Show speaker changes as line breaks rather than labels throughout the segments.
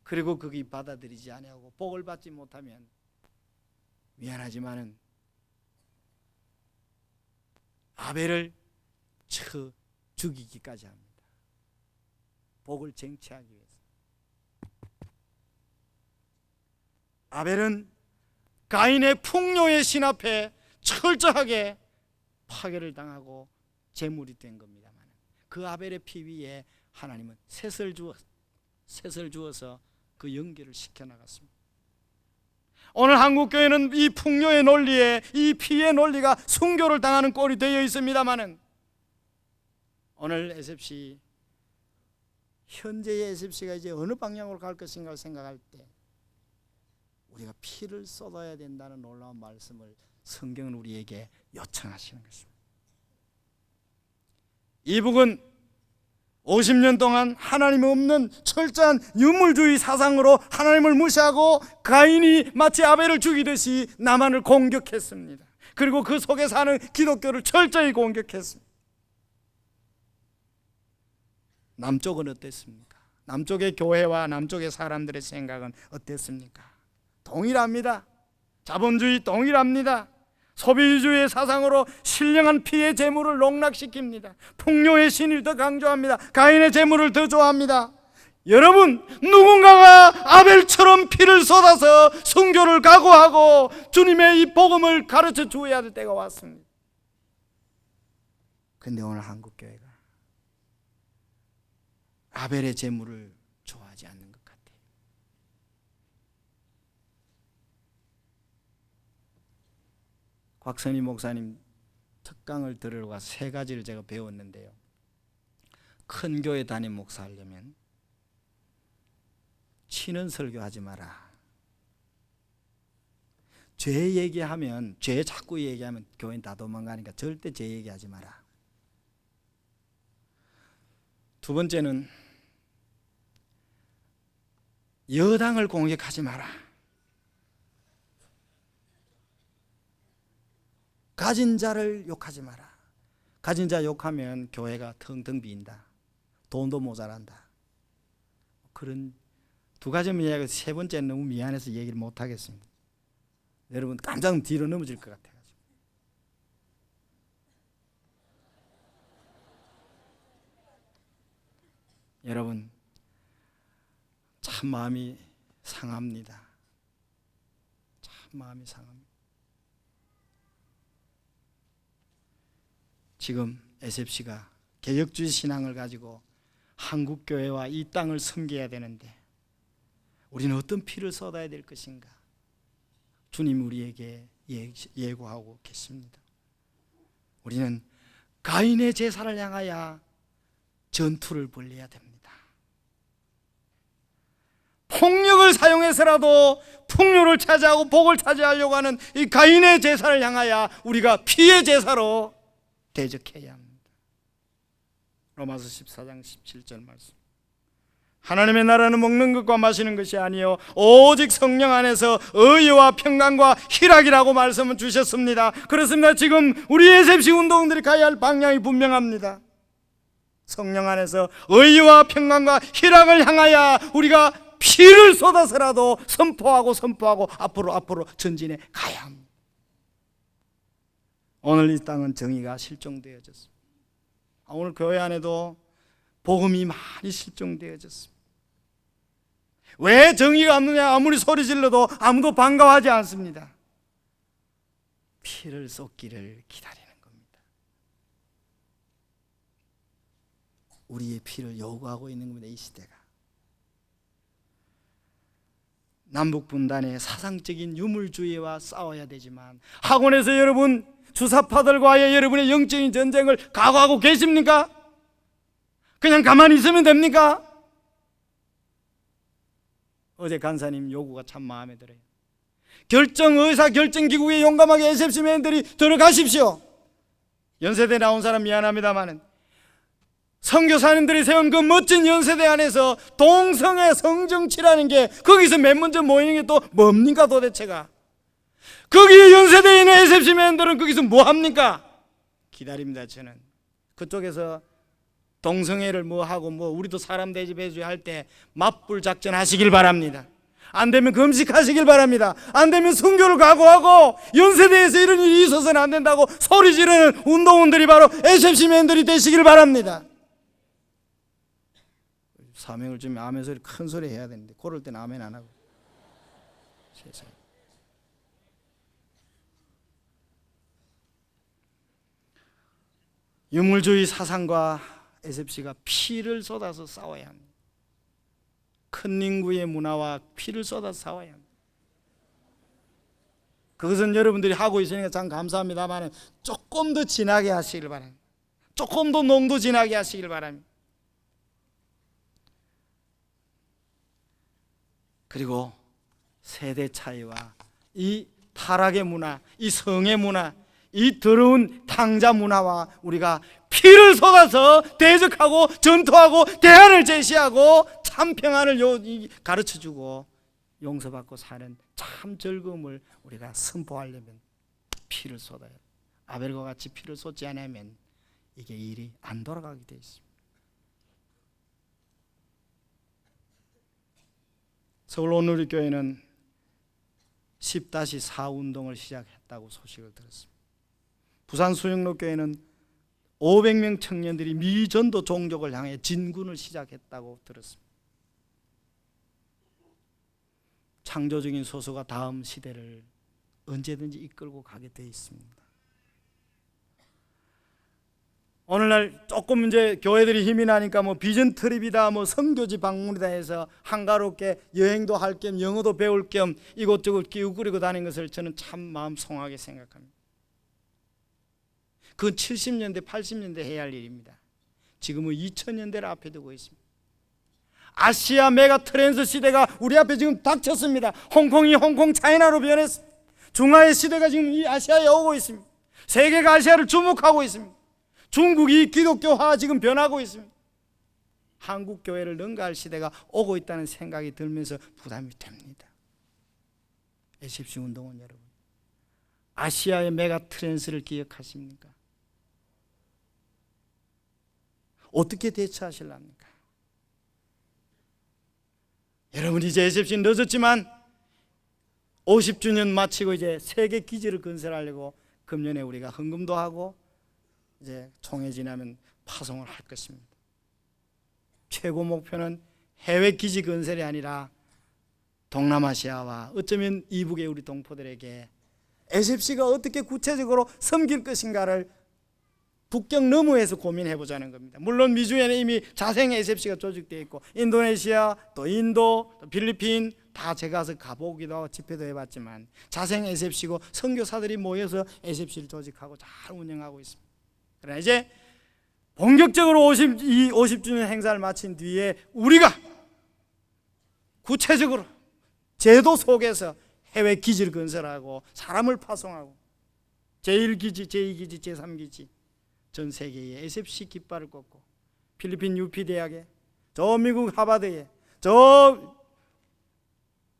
그리고 거기 받아들이지 아니하고 복을 받지 못하면 미안하지만은 아벨을 쳐 죽이기까지 합니다. 복을 쟁취하기 위해서. 아벨은 가인의 풍요의 신 앞에 철저하게 파괴를 당하고 제물이 된 겁니다만, 그 아벨의 피 위에 하나님은 셋을 주어서 그 연결을 시켜나갔습니다. 오늘 한국교회는 이 풍요의 논리에, 이 피의 논리가 순교를 당하는 꼴이 되어 있습니다마는, 오늘 SFC, 현재의 SFC가 이제 어느 방향으로 갈 것인가 생각할 때 우리가 피를 쏟아야 된다는 놀라운 말씀을 성경은 우리에게 요청하시는 것입니다. 이북은 50년 동안 하나님 없는 철저한 유물주의 사상으로 하나님을 무시하고 가인이 마치 아벨을 죽이듯이 남한을 공격했습니다. 그리고 그 속에 사는 기독교를 철저히 공격했습니다. 남쪽은 어땠습니까? 남쪽의 교회와 남쪽의 사람들의 생각은 어땠습니까? 동일합니다. 자본주의 동일합니다. 소비주의의 사상으로 신령한 피의 재물을 농락시킵니다. 풍요의 신을 더 강조합니다. 가인의 재물을 더 좋아합니다. 여러분, 누군가가 아벨처럼 피를 쏟아서 순교를 각오하고 주님의 이 복음을 가르쳐 주어야 될 때가 왔습니다. 그런데 오늘 한국교회가 아벨의 재물을 좋아하지 않는 것 같아요. 곽선희 목사님 특강을 들으러 가서 세 가지를 제가 배웠는데요. 큰 교회 담임 목사 하려면 치는 설교하지 마라. 죄 얘기하면, 죄 자꾸 얘기하면 교인 다 도망가니까 절대 죄 얘기하지 마라. 두 번째는 여당을 공격하지 마라. 가진 자를 욕하지 마라. 가진 자 욕하면 교회가 텅텅 빈다. 돈도 모자란다. 그런 두 가지만 이야기하고 세 번째는 너무 미안해서 얘기를 못 하겠습니다. 여러분 깜짝 뒤로 넘어질 것 같아요. 여러분 참 마음이 상합니다. 참 마음이 상합니다. 지금 SFC가 개혁주의 신앙을 가지고 한국교회와 이 땅을 섬겨야 되는데 우리는 어떤 피를 쏟아야 될 것인가? 주님 우리에게 예고하고 계십니다. 우리는 가인의 제사를 향하여 전투를 벌여야 됩니다. 폭력을 사용해서라도 풍요를 차지하고 복을 차지하려고 하는 이 가인의 제사를 향하여 우리가 피의 제사로 대적해야 합니다. 로마서 14장 17절 말씀. 하나님의 나라는 먹는 것과 마시는 것이 아니요 오직 성령 안에서 의와 평강과 희락이라고 말씀을 주셨습니다. 그렇습니다. 지금 우리 SFC 운동들이 가야 할 방향이 분명합니다. 성령 안에서 의와 평강과 희락을 향하여 우리가 피를 쏟아서라도 선포하고 앞으로 전진해 가야 합니다. 오늘 이 땅은 정의가 실종되어졌습니다. 오늘 교회 안에도 복음이 많이 실종되어졌습니다. 왜 정의가 없느냐? 아무리 소리 질러도 아무도 반가워하지 않습니다. 피를 쏟기를 기다리는 겁니다. 우리의 피를 요구하고 있는 겁니다. 이 시대가. 남북분단의 사상적인 유물주의와 싸워야 되지만 학원에서 여러분 주사파들과의 여러분의 영적인 전쟁을 각오하고 계십니까? 그냥 가만히 있으면 됩니까? 어제 간사님 요구가 참 마음에 들어요. 의사결정기구에 용감하게 SFC맨들이 들어가십시오. 연세대 나온 사람 미안합니다만 선교사님들이 세운 그 멋진 연세대 안에서 동성애 성정치라는 게 거기서 맨 먼저 모이는 게 또 뭡니까 도대체가? 거기에 연세대에 있는 SFC맨들은 거기서 뭐 합니까? 기다립니다. 저는 그쪽에서 동성애를 뭐 하고 뭐 우리도 사람 대접해줘야 할 때 맞불 작전 하시길 바랍니다. 안 되면 금식하시길 바랍니다. 안 되면 순교를 각오하고 연세대에서 이런 일이 있어서는 안 된다고 소리 지르는 운동원들이 바로 SFC맨들이 되시길 바랍니다. 사명을 주면 아멘 소리 큰 소리 해야 되는데 그럴 때는 아멘 안 하고. 세상에. 유물주의 사상과 SFC가 피를 쏟아서 싸워야 합니다. 큰 인구의 문화와 피를 쏟아서 싸워야 합니다. 그것은 여러분들이 하고 있으니까 참 감사합니다만 조금 더 진하게 하시길 바랍니다. 조금 더 농도 진하게 하시길 바랍니다. 그리고 세대 차이와 이 타락의 문화, 이 성의 문화, 이 더러운 탕자 문화와 우리가 피를 쏟아서 대적하고 전투하고 대안을 제시하고 참 평안을 가르쳐주고 용서받고 사는 참 즐거움을 우리가 선포하려면 피를 쏟아야 해요. 아벨과 같이 피를 쏟지 않으면 이게 일이 안 돌아가게 되어 있습니다. 서울 온누리교회는 10-4 운동을 시작했다고 소식을 들었습니다. 부산 수영로교회는 500명 청년들이 미전도 종족을 향해 진군을 시작했다고 들었습니다. 창조적인 소수가 다음 시대를 언제든지 이끌고 가게 되어 있습니다. 오늘날 조금 이제 교회들이 힘이 나니까 뭐 비전 트립이다, 뭐 선교지 방문이다 해서 한가롭게 여행도 할 겸 영어도 배울 겸 이곳저곳 기웃거리고 다니는 것을 저는 참 마음 송하게 생각합니다. 그건 70년대, 80년대 해야 할 일입니다. 지금은 2000년대를 앞에 두고 있습니다. 아시아 메가 트랜스 시대가 우리 앞에 지금 닥쳤습니다. 홍콩이 홍콩 차이나로 변했습니다. 중화의 시대가 지금 이 아시아에 오고 있습니다. 세계가 아시아를 주목하고 있습니다. 중국이 기독교화 지금 변하고 있습니다. 한국 교회를 능가할 시대가 오고 있다는 생각이 들면서 부담이 됩니다. SFC 운동원 여러분, 아시아의 메가 트랜스를 기억하십니까? 어떻게 대처하실랍니까? 여러분 이제 SFC는 늦었지만 50주년 마치고 이제 세계 기지를 건설하려고 금년에 우리가 헌금도 하고 이제 총회 지나면 파송을 할 것입니다. 최고 목표는 해외 기지 건설이 아니라 동남아시아와 어쩌면 이북의 우리 동포들에게 SFC가 어떻게 구체적으로 섬길 것인가를 국경 너머에서 고민해 보자는 겁니다. 물론 미주에는 이미 자생 SFC가 조직되어 있고 인도네시아, 또 인도, 또 필리핀 다 제가 가보기도 하고 집회도 해봤지만 자생 SFC고 선교사들이 모여서 SFC를 조직하고 잘 운영하고 있습니다. 그러나 이제 본격적으로 50주년 행사를 마친 뒤에 우리가 구체적으로 제도 속에서 해외 기지를 건설하고 사람을 파송하고 제1기지, 제2기지, 제3기지 전 세계에 SFC 깃발을 꽂고 필리핀 UP대학에 저 미국 하버드에 저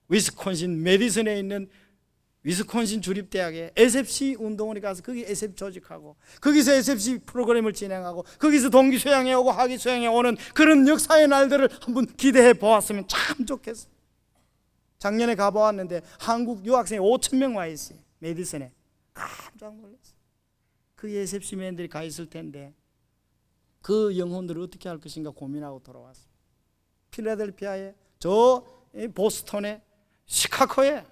위스콘신 메디슨에 있는 위스콘신 주립대학에 SFC 운동원이 가서 거기 SFC 조직하고 거기서 SFC 프로그램을 진행하고 거기서 동기 수양해 오고 하기 수양해 오는 그런 역사의 날들을 한번 기대해 보았으면 참 좋겠어요. 작년에 가보았는데 한국 유학생이 5,000명 와 있어요. 메디슨에. 깜짝 놀랐어요. 그 SFC맨들이 가 있을 텐데 그 영혼들을 어떻게 할 것인가 고민하고 돌아왔어요. 필라델피아에, 저 보스턴에, 시카고에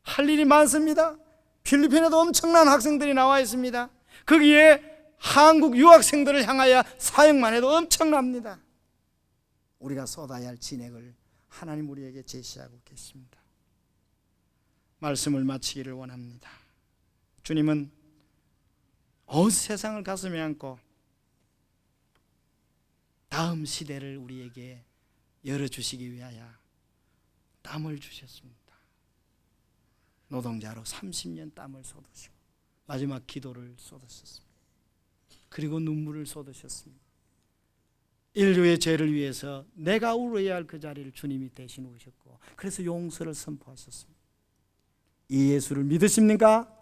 할 일이 많습니다. 필리핀에도 엄청난 학생들이 나와 있습니다. 거기에 한국 유학생들을 향하여 사역만 해도 엄청납니다. 우리가 쏟아야 할 진액을 하나님 우리에게 제시하고 계십니다. 말씀을 마치기를 원합니다. 주님은 온 세상을 가슴에 안고 다음 시대를 우리에게 열어주시기 위하여 땀을 주셨습니다. 노동자로 30년 땀을 쏟으시고 마지막 기도를 쏟으셨습니다. 그리고 눈물을 쏟으셨습니다. 인류의 죄를 위해서 내가 울어야 할 그 자리를 주님이 대신 오셨고 그래서 용서를 선포하셨습니다. 이 예수를 믿으십니까?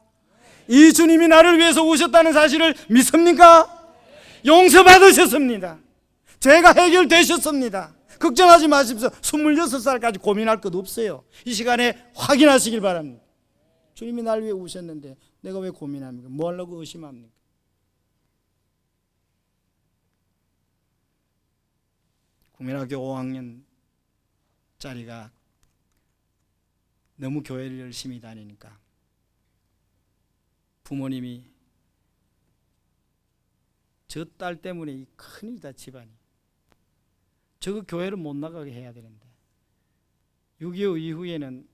이 주님이 나를 위해서 오셨다는 사실을 믿습니까? 용서받으셨습니다. 죄가 해결되셨습니다. 걱정하지 마십시오. 26살까지 고민할 것 없어요. 이 시간에 확인하시길 바랍니다. 주님이 날 위해 우셨는데 내가 왜 고민합니까? 뭐 하려고 의심합니까? 국민학교 5학년짜리가 너무 교회를 열심히 다니니까 부모님이 저 딸 때문에 이 큰일이다 집안이. 저거 교회를 못 나가게 해야 되는데 6.25 이후에는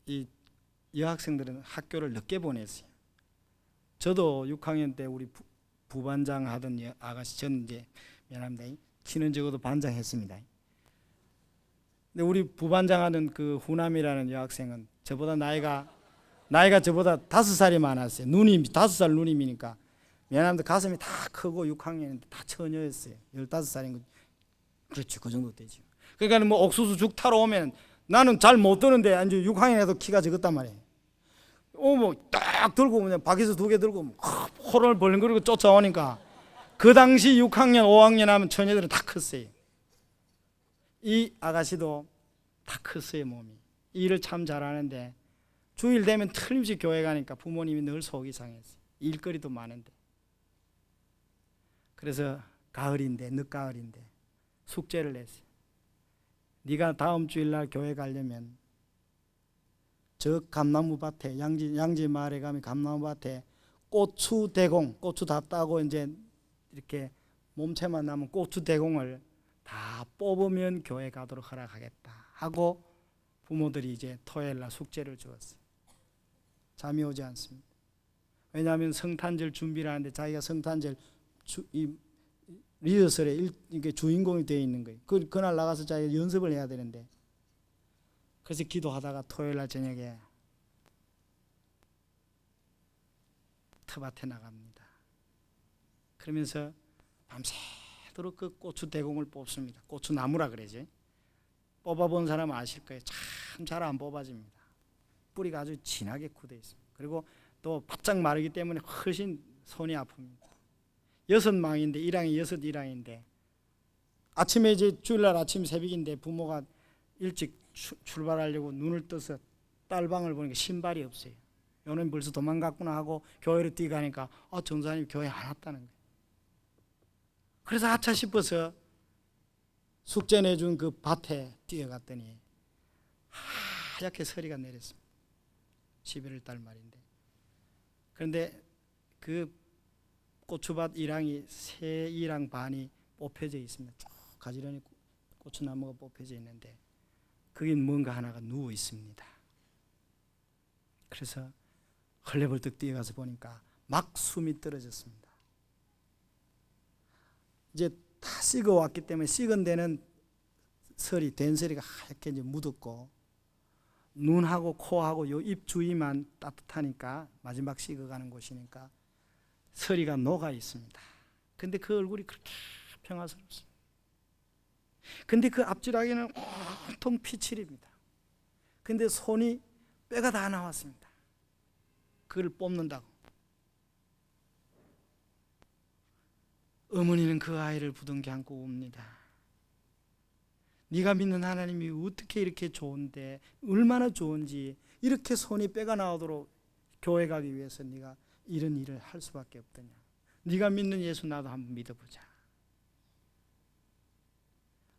이 여학생들은 학교를 늦게 보냈어요. 저도 6학년 때 우리 부반장 하던 아가씨, 저는 이제 미안합니다. 키는 적어도 반장 했습니다. 근데 우리 부반장 하는 그 후남이라는 여학생은 저보다 나이가 저보다 5살이 많았어요. 누님, 5살 누님이니까. 미안합니다. 가슴이 다 크고 6학년인데 다 처녀였어요. 15살인 거. 그렇죠. 그 정도 되죠. 그러니까 뭐 옥수수 죽 타러 오면 나는 잘 못 드는데 이제 6학년에도 키가 적었단 말이에요. 뭐 딱 들고 그냥 밖에서 2개 들고 호를 벌렁거리고 쫓아오니까 그 당시 6학년, 5학년 하면 처녀들은 다 컸어요. 이 아가씨도 다 컸어요, 몸이. 일을 참 잘하는데 주일 되면 틀림없이 교회 가니까 부모님이 늘 속이 상했어요. 일거리도 많은데. 그래서 가을인데, 늦가을인데 숙제를 냈어요. 네가 다음 주일날 교회 가려면 저 감나무 밭에 양지 마을에 가면 감나무 밭에 고추 대공, 고추 다 따고 이제 이렇게 몸체만 남은 고추 대공을 다 뽑으면 교회 가도록 허락하겠다 하고 부모들이 이제 토요일날 숙제를 주었어요. 잠이 오지 않습니다. 왜냐하면 성탄절 준비를 하는데 자기가 성탄절 리허설에 이게 주인공이 되어 있는 거예요. 그날 나가서 자기가 연습을 해야 되는데 그래서 기도하다가 토요일날 저녁에 텃밭에 나갑니다. 그러면서 밤새도록 그 고추 대공을 뽑습니다. 고추 나무라 그러지. 뽑아본 사람은 아실 거예요. 참 잘 안 뽑아집니다. 뿌리가 아주 진하게 굳어 있습니다. 그리고 또 바짝 마르기 때문에 훨씬 손이 아픕니다. 6망인데 1항이 6일항인데 아침에 이제 주일날 아침 새벽인데 부모가 일찍 출발하려고 눈을 떠서 딸방을 보니까 신발이 없어요. 요는 벌써 도망갔구나 하고 교회로 뛰어가니까 전사님 교회 안 왔다는 거예요. 그래서 아차 싶어서 숙제 내준 그 밭에 뛰어갔더니 하얗게 서리가 내렸습니다. 11월 달 말인데. 그런데 그 고추밭 1항이 새 1항 반이 뽑혀져 있습니다. 쭉 가지런히 고추나무가 뽑혀져 있는데 거긴 뭔가 하나가 누워 있습니다. 그래서 헐레벌떡 뛰어가서 보니까 막 숨이 떨어졌습니다. 이제 다 식어 왔기 때문에 식은 데는 된 서리가 하얗게 이제 묻었고 눈하고 코하고 요 입 주위만 따뜻하니까 마지막 식어가는 곳이니까 서리가 녹아 있습니다. 근데 그 얼굴이 그렇게 평화스럽습니다. 근데 그 앞지라기는 온통 피칠입니다. 근데 손이 뼈가 다 나왔습니다. 그걸 뽑는다고. 어머니는 그 아이를 부둥켜 안고 웁니다. 네가 믿는 하나님이 어떻게 이렇게 좋은데 얼마나 좋은지 이렇게 손이 뼈가 나오도록 교회 가기 위해서 네가 이런 일을 할 수밖에 없더냐. 네가 믿는 예수 나도 한번 믿어보자.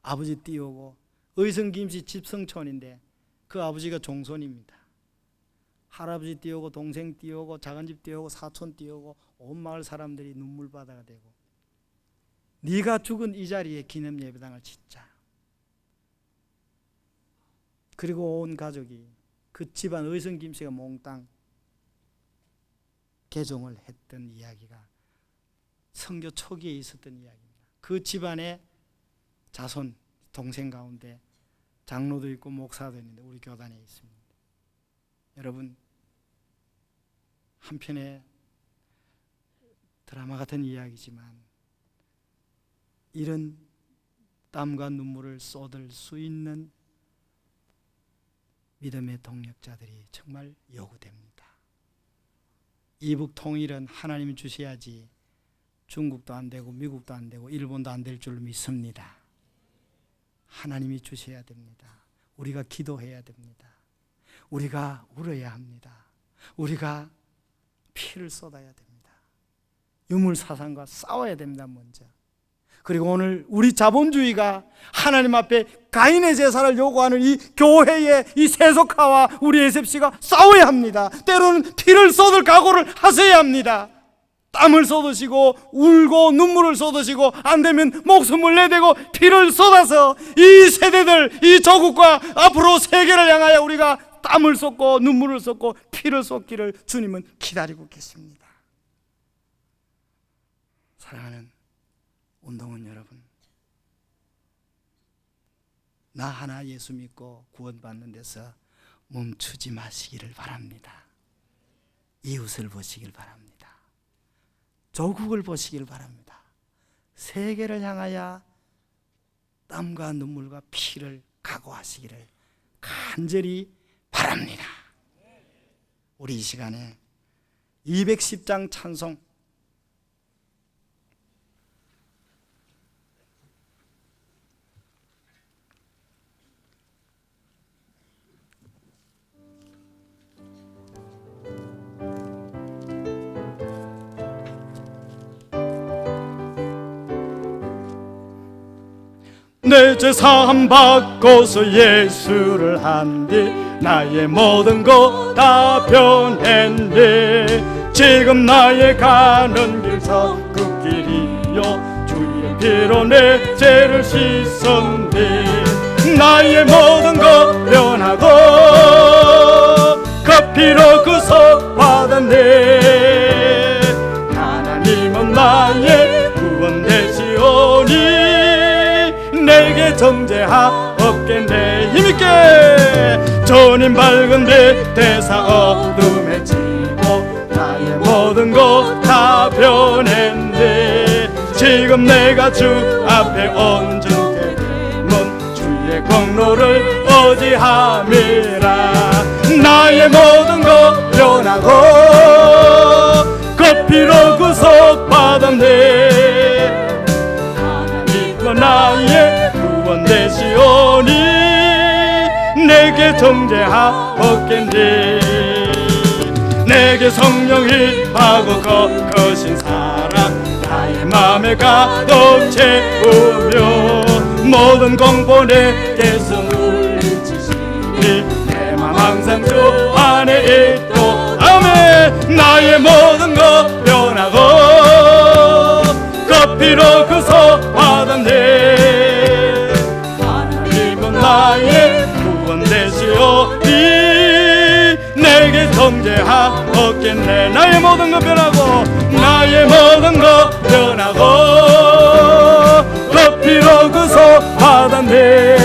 아버지 띄우고 의성김씨 집성촌인데 그 아버지가 종손입니다. 할아버지 띄우고 동생 띄우고 작은집 띄우고 사촌 띄우고 온 마을 사람들이 눈물바다가 되고 네가 죽은 이 자리에 기념 예배당을 짓자. 그리고 온 가족이 그 집안 의성김씨가 몽땅 개종을 했던 이야기가 선교 초기에 있었던 이야기입니다. 그 집안의 자손 동생 가운데 장로도 있고 목사도 있는데 우리 교단에 있습니다. 여러분, 한편의 드라마 같은 이야기지만 이런 땀과 눈물을 쏟을 수 있는 믿음의 동력자들이 정말 요구됩니다. 이북 통일은 하나님이 주셔야지 중국도 안 되고 미국도 안 되고 일본도 안 될 줄 믿습니다. 하나님이 주셔야 됩니다. 우리가 기도해야 됩니다. 우리가 울어야 합니다. 우리가 피를 쏟아야 됩니다. 유물 사상과 싸워야 됩니다. 먼저. 그리고 오늘 우리 자본주의가 하나님 앞에 가인의 제사를 요구하는 이 교회의 이 세속화와 우리 SFC가 싸워야 합니다. 때로는 피를 쏟을 각오를 하셔야 합니다. 땀을 쏟으시고 울고 눈물을 쏟으시고 안 되면 목숨을 내대고 피를 쏟아서 이 세대들, 이 조국과 앞으로 세계를 향하여 우리가 땀을 쏟고 눈물을 쏟고 피를 쏟기를 주님은 기다리고 계십니다. 사랑하는 운동원 여러분, 나 하나 예수 믿고 구원받는 데서 멈추지 마시기를 바랍니다. 이웃을 보시길 바랍니다. 조국을 보시길 바랍니다. 세계를 향하여 땀과 눈물과 피를 각오하시기를 간절히 바랍니다. 우리 이 시간에 210장 찬송 내 죄사함 받고서 예수를 한뒤 나의 모든 것 다 변했네. 지금 나의 가는 길 그 길이요 주의 피로 내 죄를 씻었네. 나의 모든 것 변하고 그 피로 구속받았네. 하나님은 나의 구원 되시오니 내게 정죄하옵겠네. 힘있게 주님 밝은 빛 대사 어둠에 지고 나의 모든 것 다 변했네. 지금 내가 주 앞에 온전케 되면 주의 공로를 의지함이라. 나의 모든 것 변하고 그 피로 구속받았네. 하나님은 나의 구원 되시오니 내게 정죄하옵겠네. 내게 성령이 하고 거신 사랑 나의 맘에 가득 채우며 모든 공포 내게서 물리치시니 내 맘 항상 주 안에 있도 아멘. 나의 모든 것 변하고 그 피로 구속받았네. 하나님은 나의 구원 되시오니 내게 정죄하옵겠네. 나의 모든 것 변하고 나의 모든 것 변하고 그 피로 구속받았네.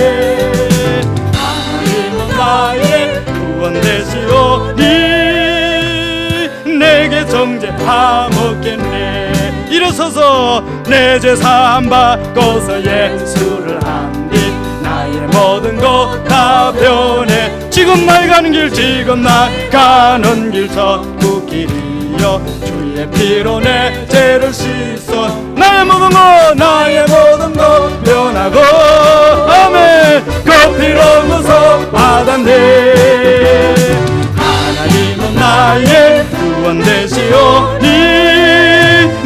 하나님은 나의 구원 되시오니 내게 정죄하옵겠네. 일어서서 내 죄 사함 받고서 예수를 한뒤 나의 모든 것 다 변해. 지금 날 가는 길 지금 날 가는 길 천국길이여 주의 피로 내 죄를 씻어. 나의 모든 것 변하고 아멘. 그 피로 구속받았네. 하나님은 나의 구원 되시오니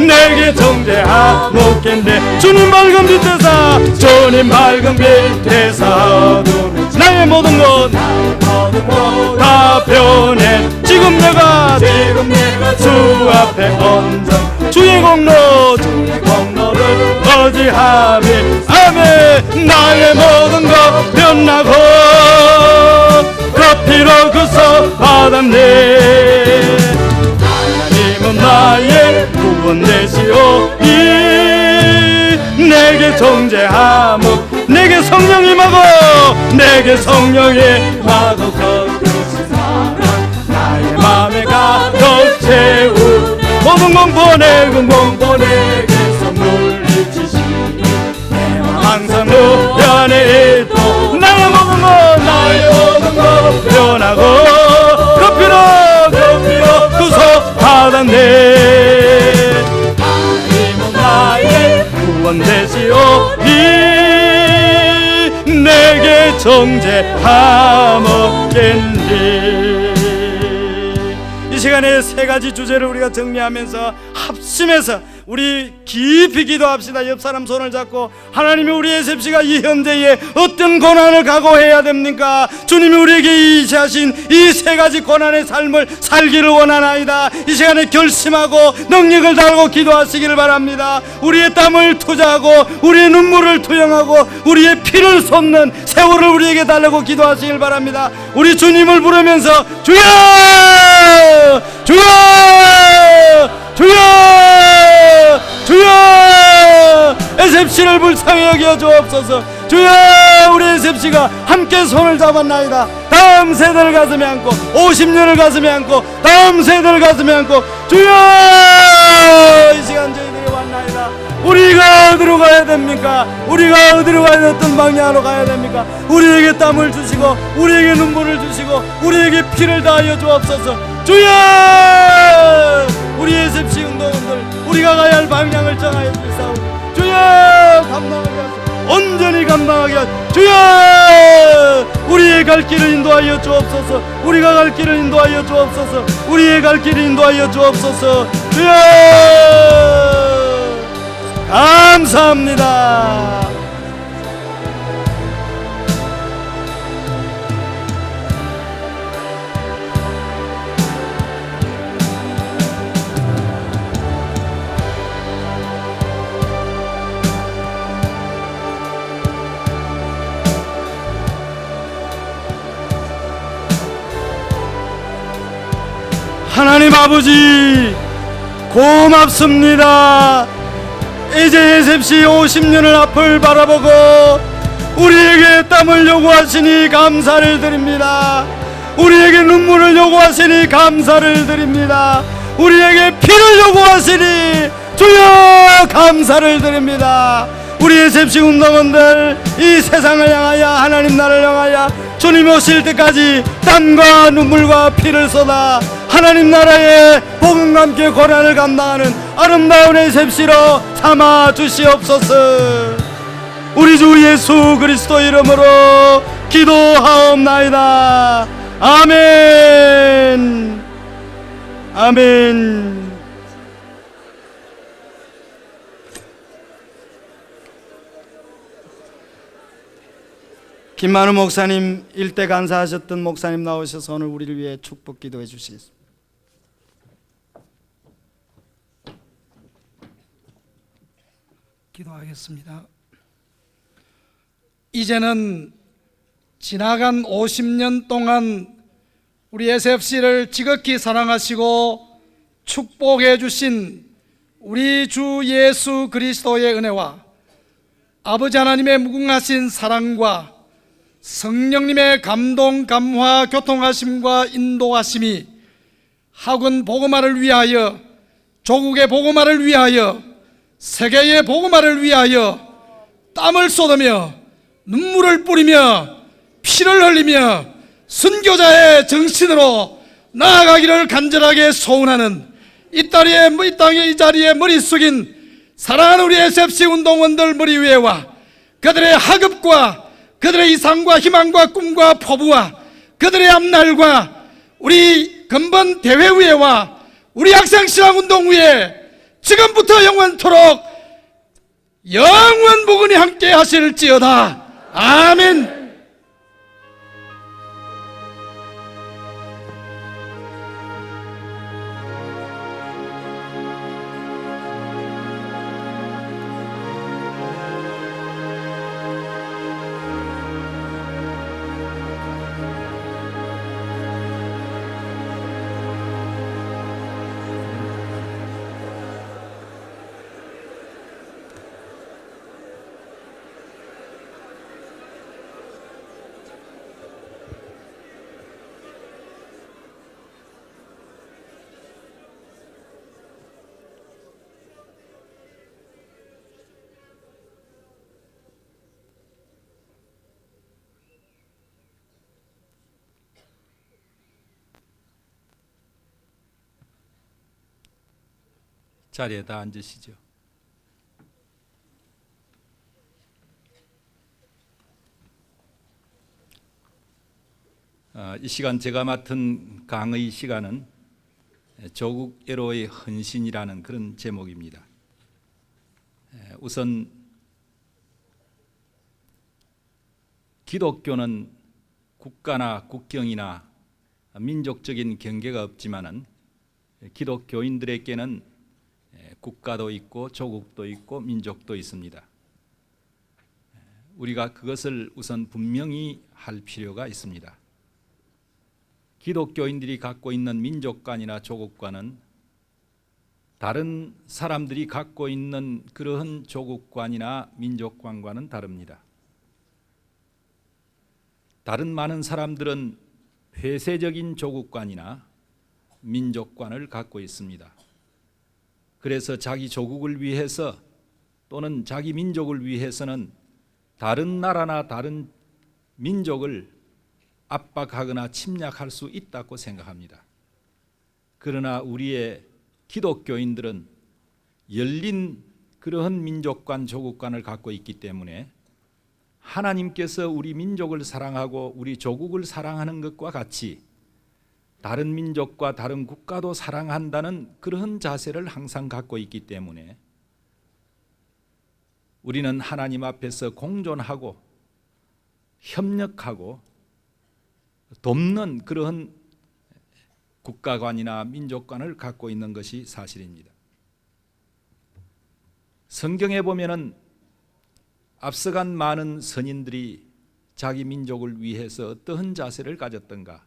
내게 정죄하옵겠네. 주님 밝은 빛 대사 주님 밝은 빛 대사 나의 모든 것 다 변해. 지금 내가 주 앞에 온전 주의 공로를 의지하며 아멘. 나의 모든 것 변하고 그 피로 구속받았네. 하나님은 나의 구원 되시오니 내게 정죄하옵. 내게 성령이 임하고 내게 성령이 임하고 거룩하신 사랑 나의 맘에 가득 채우 모든 공포 내게서 물리치시니 내 맘 항상 그 안에 있고 나의 모든 것 변하고 그 피로 구속받았네. 하나님은 구원 되시오니 내게 정죄함없겠니. 이 시간에 세 가지 주제를 우리가 정리하면서 합심해서 우리 깊이 기도합시다. 옆 사람 손을 잡고, 하나님이 우리 에셉시가 이 현재에 어떤 고난을 각오해야 됩니까? 주님이 우리에게 이시하신 이 세 가지 고난의 삶을 살기를 원하나이다. 이 시간에 결심하고 능력을 달고 기도하시기를 바랍니다. 우리의 땀을 투자하고 우리의 눈물을 투영하고 우리의 피를 쏟는 세월을 우리에게 달라고 기도하시길 바랍니다. 우리 주님을 부르면서 주여! 주여! 주여! 주여! 에셉시를 불쌍히 여겨 주옵소서. 주여! 우리 에셉시가 함께 손을 잡았나이다. 다음 세대를 가슴에 안고 50년을 가슴에 안고 다음 세대를 가슴에 안고 주여! 이 시간 저희들이 왔나이다. 우리가 어디로 가야 됩니까? 우리가 어디로 가야 돼? 어떤 방향으로 가야 됩니까? 우리에게 땀을 주시고 우리에게 눈물을 주시고 우리에게 피를 다하여 주옵소서. 주여! 우리 에셉시 운동원들 우리가 가야 할 방향을 정하여 주시옵소서. 주여! 감당하게 하소서. 온전히 감당하게 하소서. 주여! 우리의 갈 길을 인도하여 주옵소서. 우리가 갈 길을 인도하여 주옵소서. 우리의 갈 길을 인도하여 주옵소서. 주여! 감사합니다. 하나님 아버지 고맙습니다. 이제 에셉시 50년을 앞을 바라보고 우리에게 땀을 요구하시니 감사를 드립니다. 우리에게 눈물을 요구하시니 감사를 드립니다. 우리에게 피를 요구하시니 주여 감사를 드립니다. 우리 에셉시 운동원들 이 세상을 향하여 하나님 나라를 향하여 주님 오실 때까지 땀과 눈물과 피를 쏟아 하나님 나라의 복음과 함께 고난을 감당하는 아름다운 에셉시로 삼아 주시옵소서. 우리 주 예수 그리스도 이름으로 기도하옵나이다. 아멘. 아멘. 김만우 목사님, 일대 간사하셨던 목사님 나오셔서 오늘 우리를 위해 축복 기도해 주시겠습니다.
기도하겠습니다. 이제는 지나간 50년 동안 우리 에셉시를 지극히 사랑하시고 축복해 주신 우리 주 예수 그리스도의 은혜와 아버지 하나님의 무궁하신 사랑과 성령님의 감동, 감화, 교통하심과 인도하심이 학원 복음화를 위하여, 조국의 복음화를 위하여, 세계의 복음화를 위하여 땀을 쏟으며 눈물을 뿌리며 피를 흘리며 순교자의 정신으로 나아가기를 간절하게 소원하는 이 땅의 이 자리에 머리 숙인 사랑하는 우리 에셉시 운동원들 머리 위에와 그들의 학업과 그들의 이상과 희망과 꿈과 포부와 그들의 앞날과 우리 근본 대회 위에와 우리 학생신앙운동 위에 지금부터 영원토록 영원 복운이 함께 하실지어다. 아멘.
자리에 다 앉으시죠. 이 시간 제가 맡은 강의 시간은 조국 애로의 헌신이라는 그런 제목입니다. 우선 기독교는 국가나 국경이나 민족적인 경계가 없지만은 기독교인들에게는 국가도 있고 조국도 있고 민족도 있습니다. 우리가 그것을 우선 분명히 할 필요가 있습니다. 기독교인들이 갖고 있는 민족관이나 조국관은 다른 사람들이 갖고 있는 그러한 조국관이나 민족관과는 다릅니다. 다른 많은 사람들은 폐쇄적인 조국관이나 민족관을 갖고 있습니다. 그래서 자기 조국을 위해서 또는 자기 민족을 위해서는 다른 나라나 다른 민족을 압박하거나 침략할 수 있다고 생각합니다. 그러나 우리의 기독교인들은 열린 그러한 민족관, 조국관을 갖고 있기 때문에 하나님께서 우리 민족을 사랑하고 우리 조국을 사랑하는 것과 같이 다른 민족과 다른 국가도 사랑한다는 그런 자세를 항상 갖고 있기 때문에 우리는 하나님 앞에서 공존하고 협력하고 돕는 그런 국가관이나 민족관을 갖고 있는 것이 사실입니다. 성경에 보면은 앞서간 많은 선인들이 자기 민족을 위해서 어떠한 자세를 가졌던가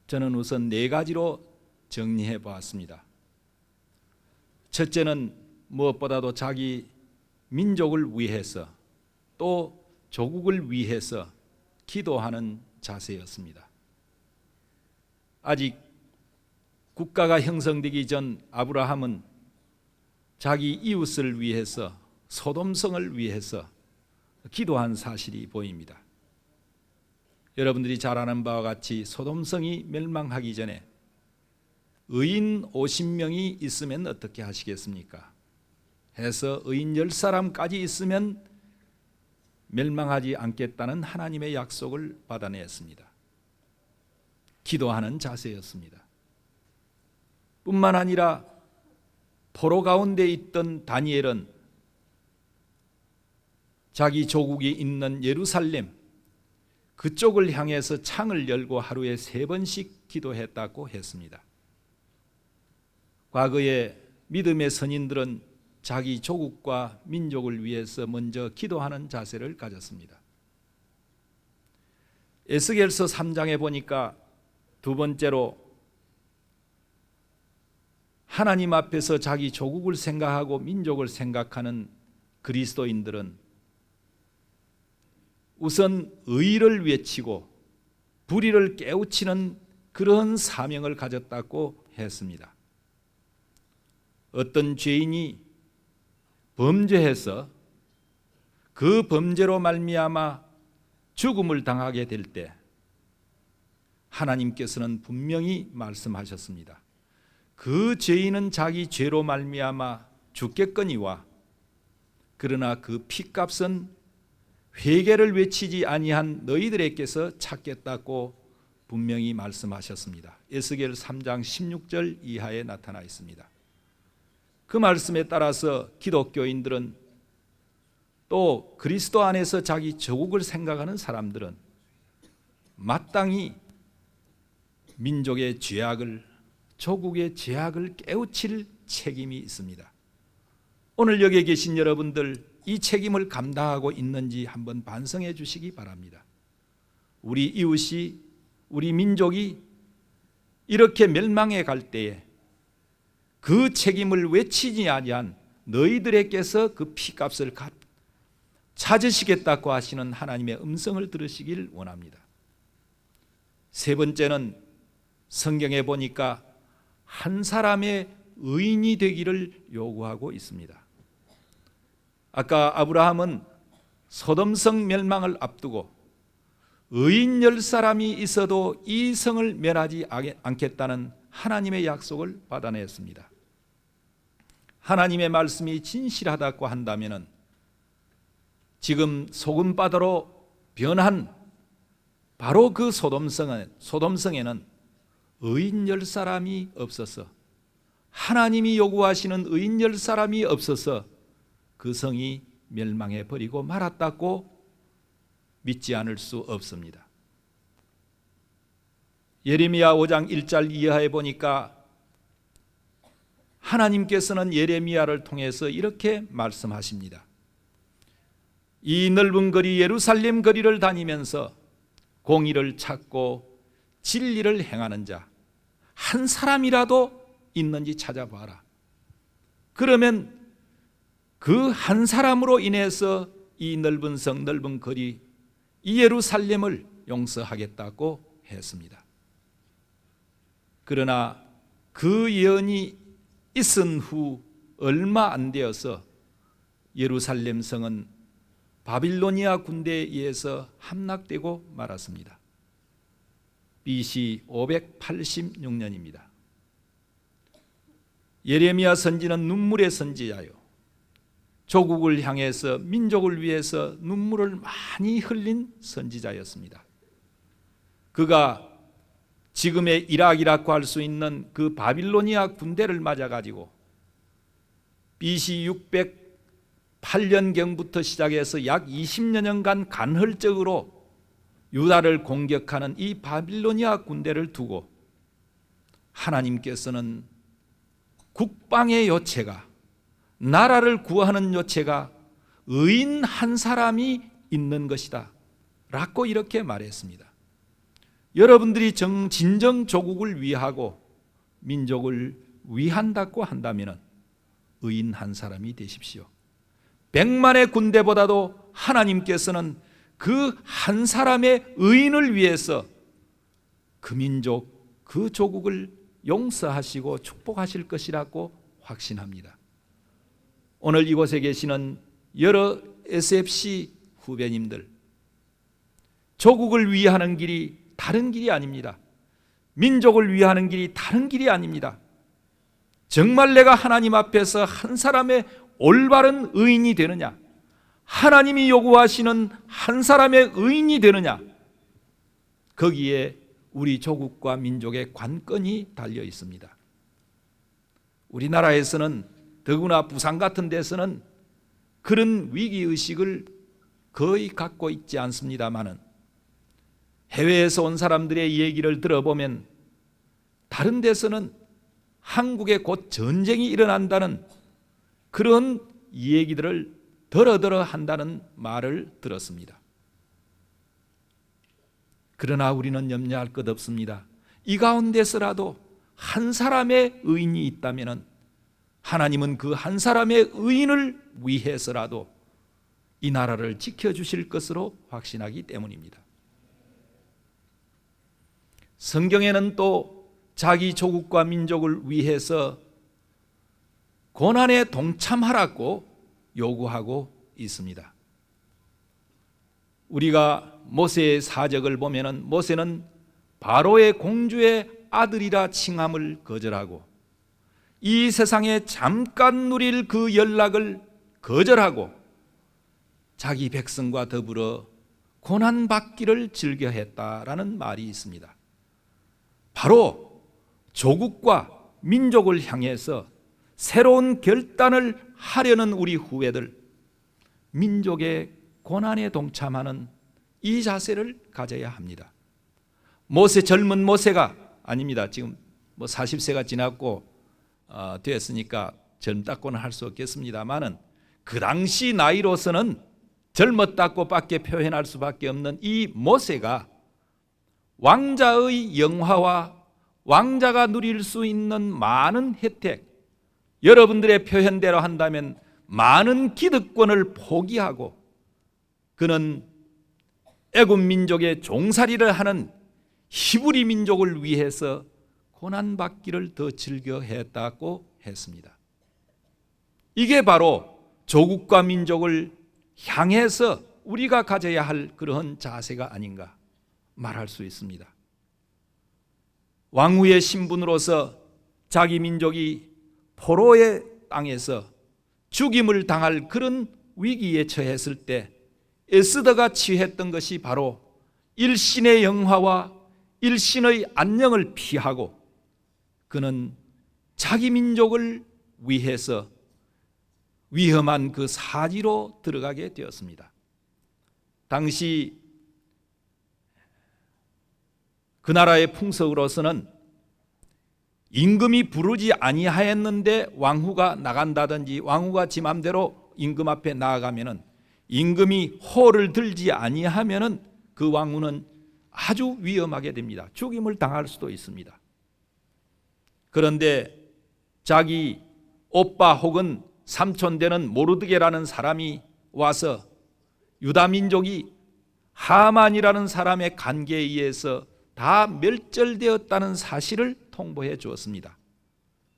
저는 우선 4가지로 정리해 보았습니다. 첫째는 무엇보다도 자기 민족을 위해서 또 조국을 위해서 기도하는 자세였습니다. 아직 국가가 형성되기 전 아브라함은 자기 이웃을 위해서 소돔성을 위해서 기도한 사실이 보입니다. 여러분들이 잘 아는 바와 같이 소돔성이 멸망하기 전에 의인 50명이 있으면 어떻게 하시겠습니까? 해서 의인 10사람까지 있으면 멸망하지 않겠다는 하나님의 약속을 받아냈습니다. 기도하는 자세였습니다. 뿐만 아니라 포로 가운데 있던 다니엘은 자기 조국이 있는 예루살렘 그쪽을 향해서 창을 열고 하루에 3번씩 기도했다고 했습니다. 과거에 믿음의 선인들은 자기 조국과 민족을 위해서 먼저 기도하는 자세를 가졌습니다. 에스겔서 3장에 보니까 두 번째로 하나님 앞에서 자기 조국을 생각하고 민족을 생각하는 그리스도인들은 우선 의를 외치고 불의를 깨우치는 그런 사명을 가졌다고 했습니다. 어떤 죄인이 범죄해서 그 범죄로 말미암아 죽음을 당하게 될 때 하나님께서는 분명히 말씀하셨습니다. 그 죄인은 자기 죄로 말미암아 죽겠거니와 그러나 그 피값은 회개를 외치지 아니한 너희들에게서 찾겠다고 분명히 말씀하셨습니다. 에스겔 3장 16절 이하에 나타나 있습니다. 그 말씀에 따라서 기독교인들은 또 그리스도 안에서 자기 조국을 생각하는 사람들은 마땅히 민족의 죄악을, 조국의 죄악을 깨우칠 책임이 있습니다. 오늘 여기에 계신 여러분들 이 책임을 감당하고 있는지 한번 반성해 주시기 바랍니다. 우리 이웃이, 우리 민족이 이렇게 멸망해 갈 때에 그 책임을 외치지 아니한 너희들에게서 그 피값을 찾으시겠다고 하시는 하나님의 음성을 들으시길 원합니다. 세 번째는 성경에 보니까 한 사람의 의인이 되기를 요구하고 있습니다. 아까 아브라함은 소돔성 멸망을 앞두고 의인 10사람이 있어도 이 성을 멸하지 않겠다는 하나님의 약속을 받아냈습니다. 하나님의 말씀이 진실하다고 한다면 지금 소금바다로 변한 바로 그 소돔성에는 의인 10사람이 없어서, 하나님이 요구하시는 의인 10사람이 없어서 그 성이 멸망해 버리고 말았다고 믿지 않을 수 없습니다. 예레미야 5장 1절 이하에 보니까 하나님께서는 예레미야를 통해서 이렇게 말씀하십니다. 이 넓은 거리 예루살렘 거리를 다니면서 공의를 찾고 진리를 행하는 자 한 사람이라도 있는지 찾아봐라. 그러면 그 한 사람으로 인해서 이 넓은 성, 넓은 거리, 이 예루살렘을 용서하겠다고 했습니다. 그러나 그 예언이 있은 후 얼마 안 되어서 예루살렘 성은 바빌로니아 군대에 의해서 함락되고 말았습니다. BC 586년입니다. 예레미야 선지는 눈물의 선지자요, 조국을 향해서 민족을 위해서 눈물을 많이 흘린 선지자였습니다. 그가 지금의 이락이라고 할 수 있는 그 바빌로니아 군대를 맞아가지고 BC 608년경부터 시작해서 약 20여 년간 간헐적으로 유다를 공격하는 이 바빌로니아 군대를 두고 하나님께서는 국방의 요체가, 나라를 구하는 요체가 의인 한 사람이 있는 것이다 라고 이렇게 말했습니다. 여러분들이 진정 조국을 위하고 민족을 위한다고 한다면 의인 한 사람이 되십시오. 100만의 군대보다도 하나님께서는 그 한 사람의 의인을 위해서 그 민족, 그 조국을 용서하시고 축복하실 것이라고 확신합니다. 오늘 이곳에 계시는 여러 SFC 후배님들, 조국을 위하는 길이 다른 길이 아닙니다. 민족을 위하는 길이 다른 길이 아닙니다. 정말 내가 하나님 앞에서 한 사람의 올바른 의인이 되느냐, 하나님이 요구하시는 한 사람의 의인이 되느냐, 거기에 우리 조국과 민족의 관건이 달려 있습니다. 우리나라에서는, 더구나 부산 같은 데서는 그런 위기의식을 거의 갖고 있지 않습니다마는 해외에서 온 사람들의 얘기를 들어보면 다른 데서는 한국에 곧 전쟁이 일어난다는 그런 얘기들을 더러더러 한다는 말을 들었습니다. 그러나 우리는 염려할 것 없습니다. 이 가운데서라도 한 사람의 의인이 있다면 하나님은 그 한 사람의 의인을 위해서라도 이 나라를 지켜주실 것으로 확신하기 때문입니다. 성경에는 또 자기 조국과 민족을 위해서 고난에 동참하라고 요구하고 있습니다. 우리가 모세의 사적을 보면은 모세는 바로의 공주의 아들이라 칭함을 거절하고 이 세상에 잠깐 누릴 그 연락을 거절하고 자기 백성과 더불어 고난받기를 즐겨했다라는 말이 있습니다. 바로 조국과 민족을 향해서 새로운 결단을 하려는 우리 후배들, 민족의 고난에 동참하는 이 자세를 가져야 합니다. 모세, 젊은 모세가 아닙니다. 지금 40세가 지났고 되었으니까 젊다고는 할 수 없겠습니다만은 그 당시 나이로서는 젊었다고 밖에 표현할 수밖에 없는 이 모세가 왕자의 영화와 왕자가 누릴 수 있는 많은 혜택, 여러분들의 표현대로 한다면 많은 기득권을 포기하고 그는 애굽 민족의 종살이를 하는 히브리 민족을 위해서 고난받기를 더 즐겨했다고 했습니다. 이게 바로 조국과 민족을 향해서 우리가 가져야 할 그러한 자세가 아닌가 말할 수 있습니다. 왕후의 신분으로서 자기 민족이 포로의 땅에서 죽임을 당할 그런 위기에 처했을 때 에스더가 취했던 것이 바로 일신의 영화와 일신의 안녕을 피하고 그는 자기 민족을 위해서 위험한 그 사지로 들어가게 되었습니다. 당시 그 나라의 풍속으로서는 임금이 부르지 아니하였는데 왕후가 나간다든지 왕후가 지 맘대로 임금 앞에 나아가면은 임금이 호를 들지 아니하면은 그 왕후는 아주 위험하게 됩니다. 죽임을 당할 수도 있습니다. 그런데 자기 오빠 혹은 삼촌 되는 모르드게라는 사람이 와서 유다 민족이 하만이라는 사람의 관계에 의해서 다 멸절되었다는 사실을 통보해 주었습니다.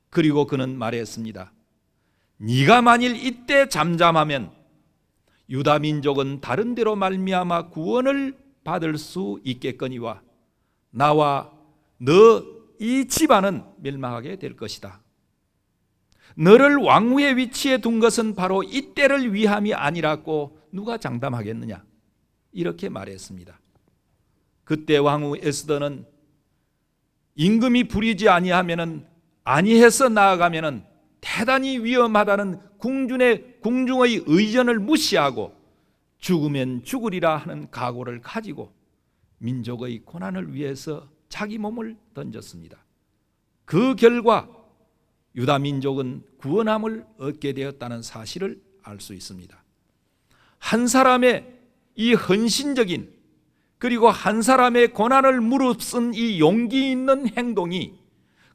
그리고 그는 말했습니다. 네가 만일 이때 잠잠하면 유다 민족은 다른 데로 말미암아 구원을 받을 수 있겠거니와 나와 너 이 집안은 멸망하게 될 것이다. 너를 왕후의 위치에 둔 것은 바로 이때를 위함이 아니라고 누가 장담하겠느냐, 이렇게 말했습니다. 그때 왕후 에스더는 임금이 부리지 아니하면은 아니해서 나아가면은 대단히 위험하다는 궁중의 의전을 무시하고 죽으면 죽으리라 하는 각오를 가지고 민족의 고난을 위해서 자기 몸을 던졌습니다. 그 결과 유다 민족은 구원함을 얻게 되었다는 사실을 알 수 있습니다. 한 사람의 이 헌신적인 그리고 한 사람의 고난을 무릅쓴 이 용기 있는 행동이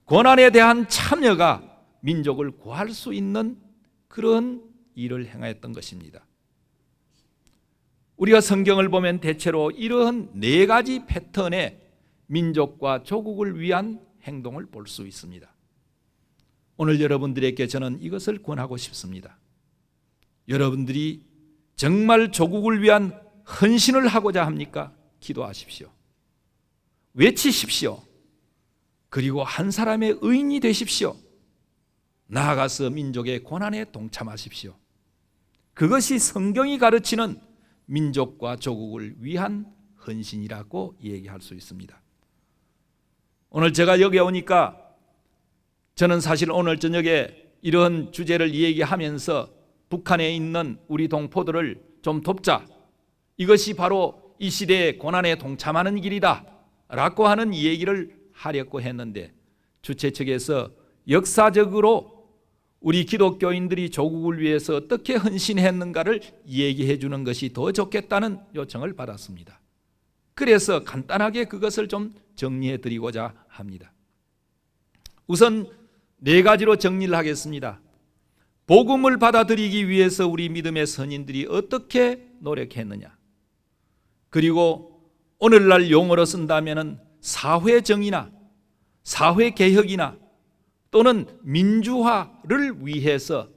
고난에 대한 참여가 민족을 구할 수 있는 그런 일을 행하였던 것입니다. 우리가 성경을 보면 대체로 이러한 네 가지 패턴의 민족과 조국을 위한 행동을 볼 수 있습니다. 오늘 여러분들에게 저는 이것을 권하고 싶습니다. 여러분들이 정말 조국을 위한 헌신을 하고자 합니까? 기도하십시오. 외치십시오. 그리고 한 사람의 의인이 되십시오. 나아가서 민족의 고난에 동참하십시오. 그것이 성경이 가르치는 민족과 조국을 위한 헌신이라고 얘기할 수 있습니다. 오늘 제가 여기 오니까 저는 사실 오늘 저녁에 이런 주제를 얘기하면서 북한에 있는 우리 동포들을 좀 돕자, 이것이 바로 이 시대의 고난에 동참하는 길이다 라고 하는 얘기를 하려고 했는데 주최 측에서 역사적으로 우리 기독교인들이 조국을 위해서 어떻게 헌신했는가를 얘기해 주는 것이 더 좋겠다는 요청을 받았습니다. 그래서 간단하게 그것을 좀 정리해 드리고자 합니다. 우선 네 가지로 정리를 하겠습니다. 복음을 받아들이기 위해서 우리 믿음의 선인들이 어떻게 노력했느냐, 그리고 오늘날 용어로 쓴다면 사회정의나 사회개혁이나 또는 민주화를 위해서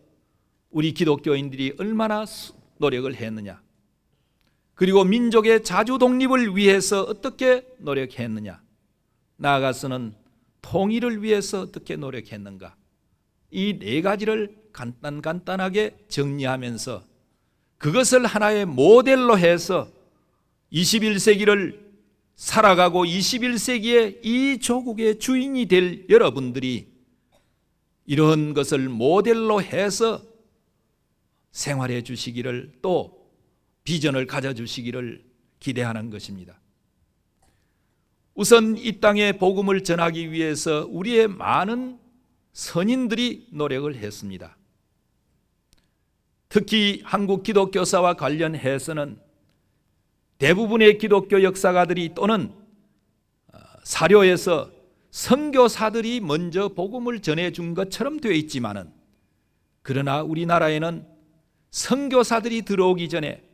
우리 기독교인들이 얼마나 노력을 했느냐, 그리고 민족의 자주독립을 위해서 어떻게 노력했느냐, 나아가서는 통일을 위해서 어떻게 노력했는가, 이 네 가지를 간단하게 정리하면서 그것을 하나의 모델로 해서 21세기를 살아가고 21세기의 이 조국의 주인이 될 여러분들이 이런 것을 모델로 해서 생활해 주시기를, 또 비전을 가져주시기를 기대하는 것입니다. 우선 이 땅에 복음을 전하기 위해서 우리의 많은 선인들이 노력을 했습니다. 특히 한국 기독교사와 관련해서는 대부분의 기독교 역사가들이 또는 사료에서 선교사들이 먼저 복음을 전해준 것처럼 되어 있지만은, 그러나 우리나라에는 선교사들이 들어오기 전에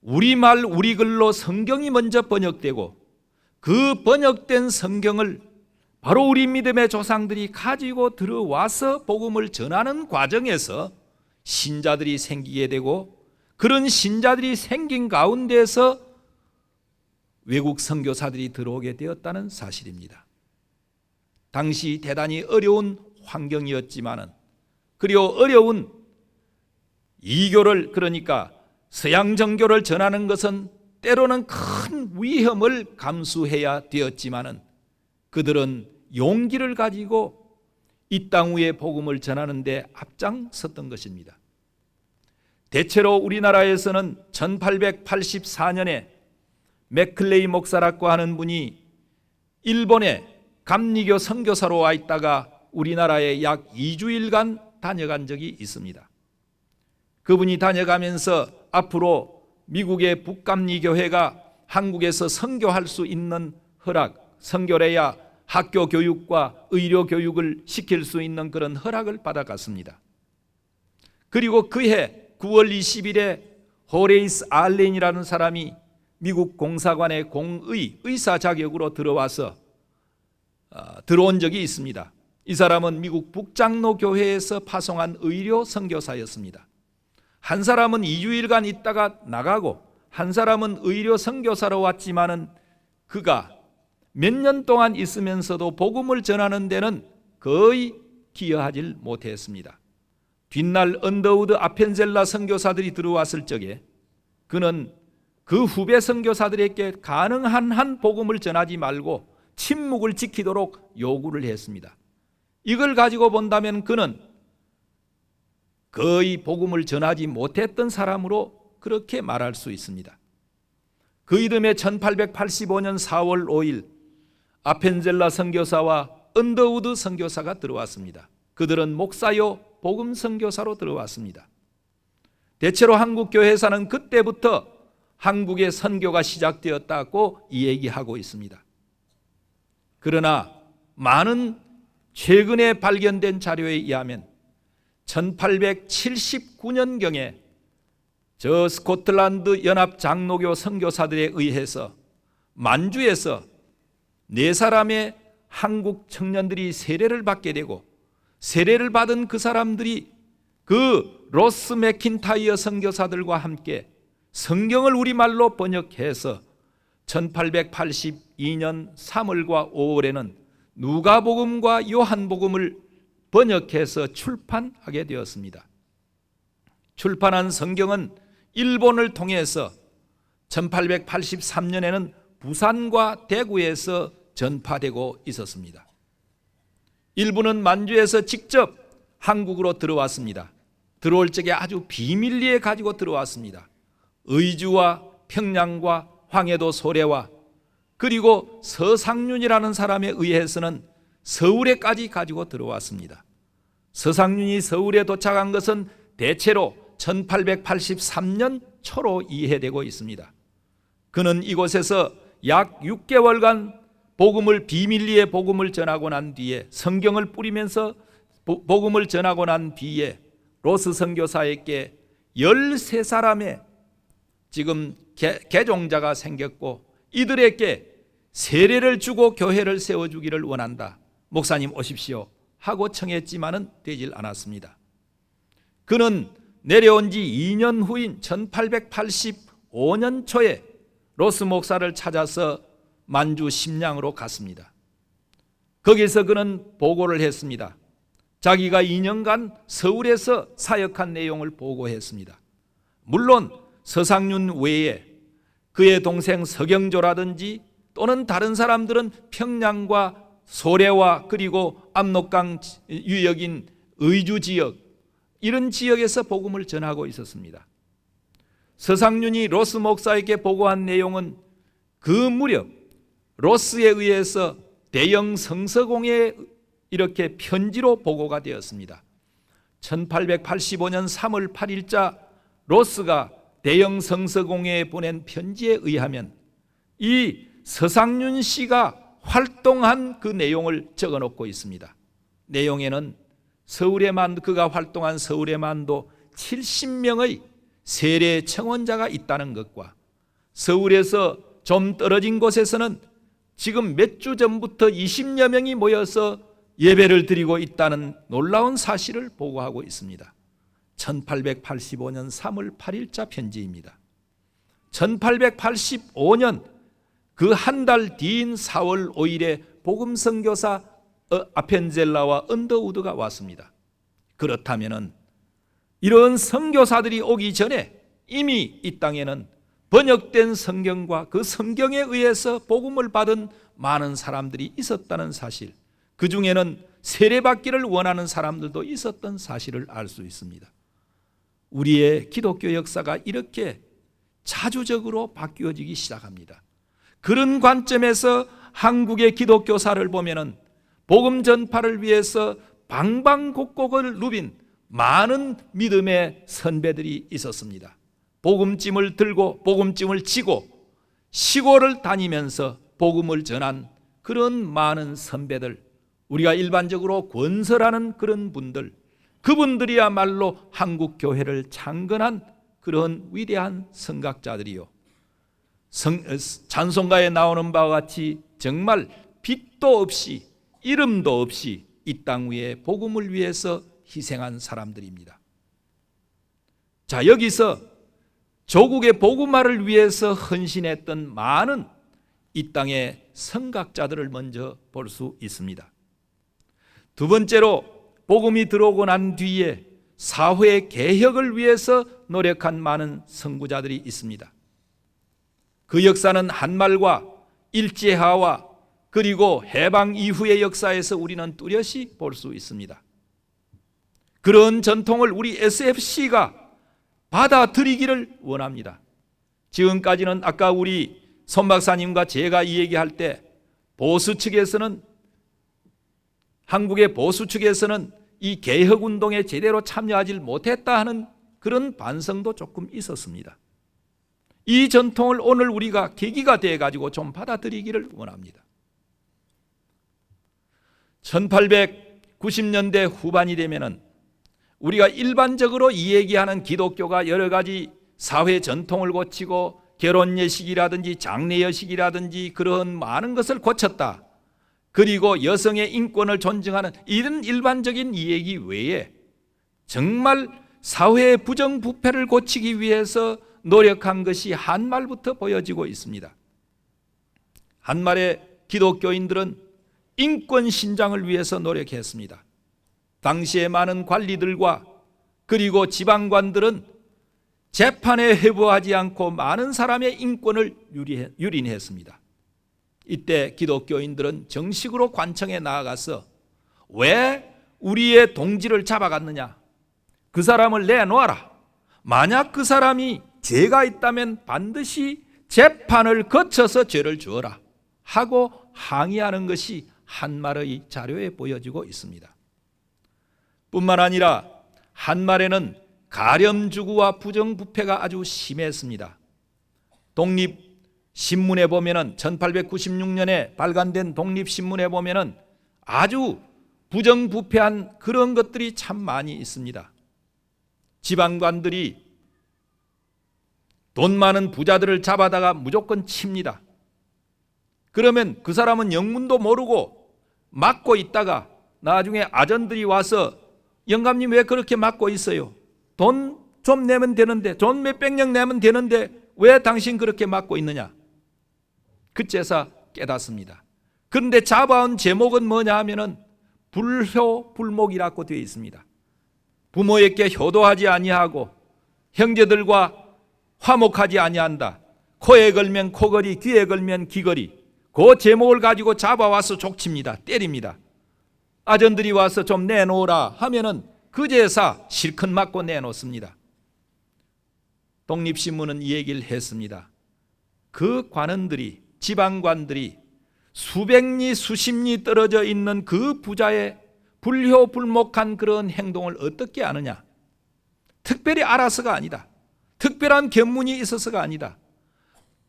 우리말 우리글로 성경이 먼저 번역되고 그 번역된 성경을 바로 우리 믿음의 조상들이 가지고 들어와서 복음을 전하는 과정에서 신자들이 생기게 되고, 그런 신자들이 생긴 가운데서 외국 선교사들이 들어오게 되었다는 사실입니다. 당시 대단히 어려운 환경이었지만은, 그리고 어려운 이교를, 그러니까 서양 정교를 전하는 것은 때로는 큰 위험을 감수해야 되었지만은 그들은 용기를 가지고 이 땅 위에 복음을 전하는 데 앞장섰던 것입니다. 대체로 우리나라에서는 1884년에 맥클레이 목사라고 하는 분이 일본에 감리교 선교사로 와 있다가 우리나라에 약 2주일간 다녀간 적이 있습니다. 그분이 다녀가면서 앞으로 미국의 북감리교회가 한국에서 선교할 수 있는 허락, 선교래야 학교 교육과 의료 교육을 시킬 수 있는 그런 허락을 받아갔습니다. 그리고 그해 9월 20일에 호레이스 알렌이라는 사람이 미국 공사관의 공의 의사 자격으로 들어온 적이 있습니다. 이 사람은 미국 북장로 교회에서 파송한 의료 선교사였습니다. 한 사람은 2주일간 있다가 나가고 한 사람은 의료 선교사로 왔지만은 그가 몇 년 동안 있으면서도 복음을 전하는 데는 거의 기여하지 못했습니다. 뒷날 언더우드 아펜젤라 선교사들이 들어왔을 적에 그는 그 후배 선교사들에게 가능한 한 복음을 전하지 말고 침묵을 지키도록 요구를 했습니다. 이걸 가지고 본다면 그는 거의 복음을 전하지 못했던 사람으로 그렇게 말할 수 있습니다. 그 이듬해 1885년 4월 5일 아펜젤라 선교사와 언더우드 선교사가 들어왔습니다. 그들은 목사요 복음 선교사로 들어왔습니다. 대체로 한국 교회사는 그때부터 한국의 선교가 시작되었다고 얘기하고 있습니다. 그러나 많은 최근에 발견된 자료에 의하면 1879년경에 저 스코틀랜드 연합 장로교 선교사들에 의해서 만주에서 4사람의 한국 청년들이 세례를 받게 되고 세례를 받은 그 사람들이 그 로스 맥킨타이어 선교사들과 함께 성경을 우리말로 번역해서 1882년 3월과 5월에는 누가복음과 요한복음을 번역해서 출판하게 되었습니다. 출판한 성경은 일본을 통해서 1883년에는 부산과 대구에서 전파되고 있었습니다. 일부는 만주에서 직접 한국으로 들어왔습니다. 들어올 적에 아주 비밀리에 가지고 들어왔습니다. 의주와 평양과 황해도 소래와 그리고 서상륜이라는 사람에 의해서는 서울에까지 가지고 들어왔습니다. 서상륜이 서울에 도착한 것은 대체로 1883년 초로 이해되고 있습니다. 그는 이곳에서 약 6개월간 비밀리에 복음을 전하고 난 뒤에 성경을 뿌리면서 복음을 전하고 난 뒤에 로스 선교사에게 13사람의 지금 개종자가 생겼고 이들에게 세례를 주고 교회를 세워주기를 원한다. 목사님 오십시오 하고 청했지만은 되질 않았습니다. 그는 내려온 지 2년 후인 1885년 초에 로스 목사를 찾아서 만주 심양으로 갔습니다. 거기서 그는 보고를 했습니다. 자기가 2년간 서울에서 사역한 내용을 보고했습니다. 물론 서상륜 외에 그의 동생 서경조라든지 또는 다른 사람들은 평양과 소래와 그리고 압록강 유역인 의주 지역 이런 지역에서 복음을 전하고 있었습니다. 서상륜이 로스 목사에게 보고한 내용은 그 무렵 로스에 의해서 대형 성서공회에 이렇게 편지로 보고가 되었습니다. 1885년 3월 8일자 로스가 대형 성서공회에 보낸 편지에 의하면 이 서상륜 씨가 활동한 그 내용을 적어놓고 있습니다. 내용에는 그가 활동한 서울에만도 70명의 세례 청원자가 있다는 것과 서울에서 좀 떨어진 곳에서는 지금 몇 주 전부터 20여 명이 모여서 예배를 드리고 있다는 놀라운 사실을 보고하고 있습니다. 1885년 3월 8일자 편지입니다. 1885년 그 한 달 뒤인 4월 5일에 복음선교사 아펜젤라와 언더우드가 왔습니다. 그렇다면 이런 선교사들이 오기 전에 이미 이 땅에는 번역된 성경과 그 성경에 의해서 복음을 받은 많은 사람들이 있었다는 사실, 그 중에는 세례받기를 원하는 사람들도 있었던 사실을 알 수 있습니다. 우리의 기독교 역사가 이렇게 자주적으로 바뀌어지기 시작합니다. 그런 관점에서 한국의 기독교사를 보면은 복음 전파를 위해서 방방곡곡을 누빈 많은 믿음의 선배들이 있었습니다. 복음짐을 들고 복음짐을 지고 시골을 다니면서 복음을 전한 그런 많은 선배들, 우리가 일반적으로 권설하는 그런 분들, 그분들이야말로 한국 교회를 창건한 그런 위대한 선각자들이요, 찬송가에 나오는 바와 같이 정말 빛도 없이 이름도 없이 이 땅 위에 복음을 위해서 희생한 사람들입니다. 자, 여기서 조국의 복음화를 위해서 헌신했던 많은 이 땅의 선각자들을 먼저 볼 수 있습니다. 두 번째로, 복음이 들어오고 난 뒤에 사회 개혁을 위해서 노력한 많은 선구자들이 있습니다. 그 역사는 한말과 일제하와 그리고 해방 이후의 역사에서 우리는 뚜렷이 볼 수 있습니다. 그런 전통을 우리 SFC가 받아들이기를 원합니다. 지금까지는 아까 우리 손 박사님과 제가 이 얘기할 때 보수 측에서는, 한국의 보수 측에서는 이 개혁운동에 제대로 참여하지 못했다 하는 그런 반성도 조금 있었습니다. 이 전통을 오늘 우리가 계기가 되어가지고 좀 받아들이기를 원합니다. 1890년대 후반이 되면은 우리가 일반적으로 이 얘기하는 기독교가 여러 가지 사회 전통을 고치고 결혼 예식이라든지 장례 예식이라든지 그런 많은 것을 고쳤다, 그리고 여성의 인권을 존중하는 이런 일반적인 이 얘기 외에 정말 사회의 부정부패를 고치기 위해서 노력한 것이 한말부터 보여지고 있습니다. 한말의 기독교인들은 인권 신장을 위해서 노력했습니다. 당시에 많은 관리들과 그리고 지방관들은 재판에 회부하지 않고 많은 사람의 인권을 유린했습니다. 이때 기독교인들은 정식으로 관청에 나아가서 왜 우리의 동지를 잡아갔느냐, 그 사람을 내놓아라, 만약 그 사람이 죄가 있다면 반드시 재판을 거쳐서 죄를 주어라 하고 항의하는 것이 한말의 자료에 보여지고 있습니다. 뿐만 아니라 한말에는 가렴주구와 부정부패가 아주 심했습니다. 독립신문에 보면은 1896년에 발간된 독립신문에 보면은 아주 부정부패한 그런 것들이 참 많이 있습니다. 지방관들이 돈 많은 부자들을 잡아다가 무조건 칩니다. 그러면 그 사람은 영문도 모르고 맞고 있다가 나중에 아전들이 와서 영감님 왜 그렇게 맞고 있어요? 돈 좀 내면 되는데, 돈 몇백 냥 내면 되는데 왜 당신 그렇게 맞고 있느냐? 그제서 깨닫습니다. 그런데 잡아온 제목은 뭐냐 하면은 불효불목이라고 되어 있습니다. 부모에게 효도하지 아니하고 형제들과 화목하지 아니한다. 코에 걸면 코걸이, 귀에 걸면 귀걸이. 그 제목을 가지고 잡아와서 족칩니다. 때립니다. 아전들이 와서 좀 내놓으라 하면은 그제서 실컷 맞고 내놓습니다. 독립신문은 이 얘기를 했습니다. 그 관원들이, 지방관들이 수백리 수십리 떨어져 있는 그 부자의 불효불목한 그런 행동을 어떻게 아느냐? 특별히 알아서가 아니다. 특별한 견문이 있어서가 아니다.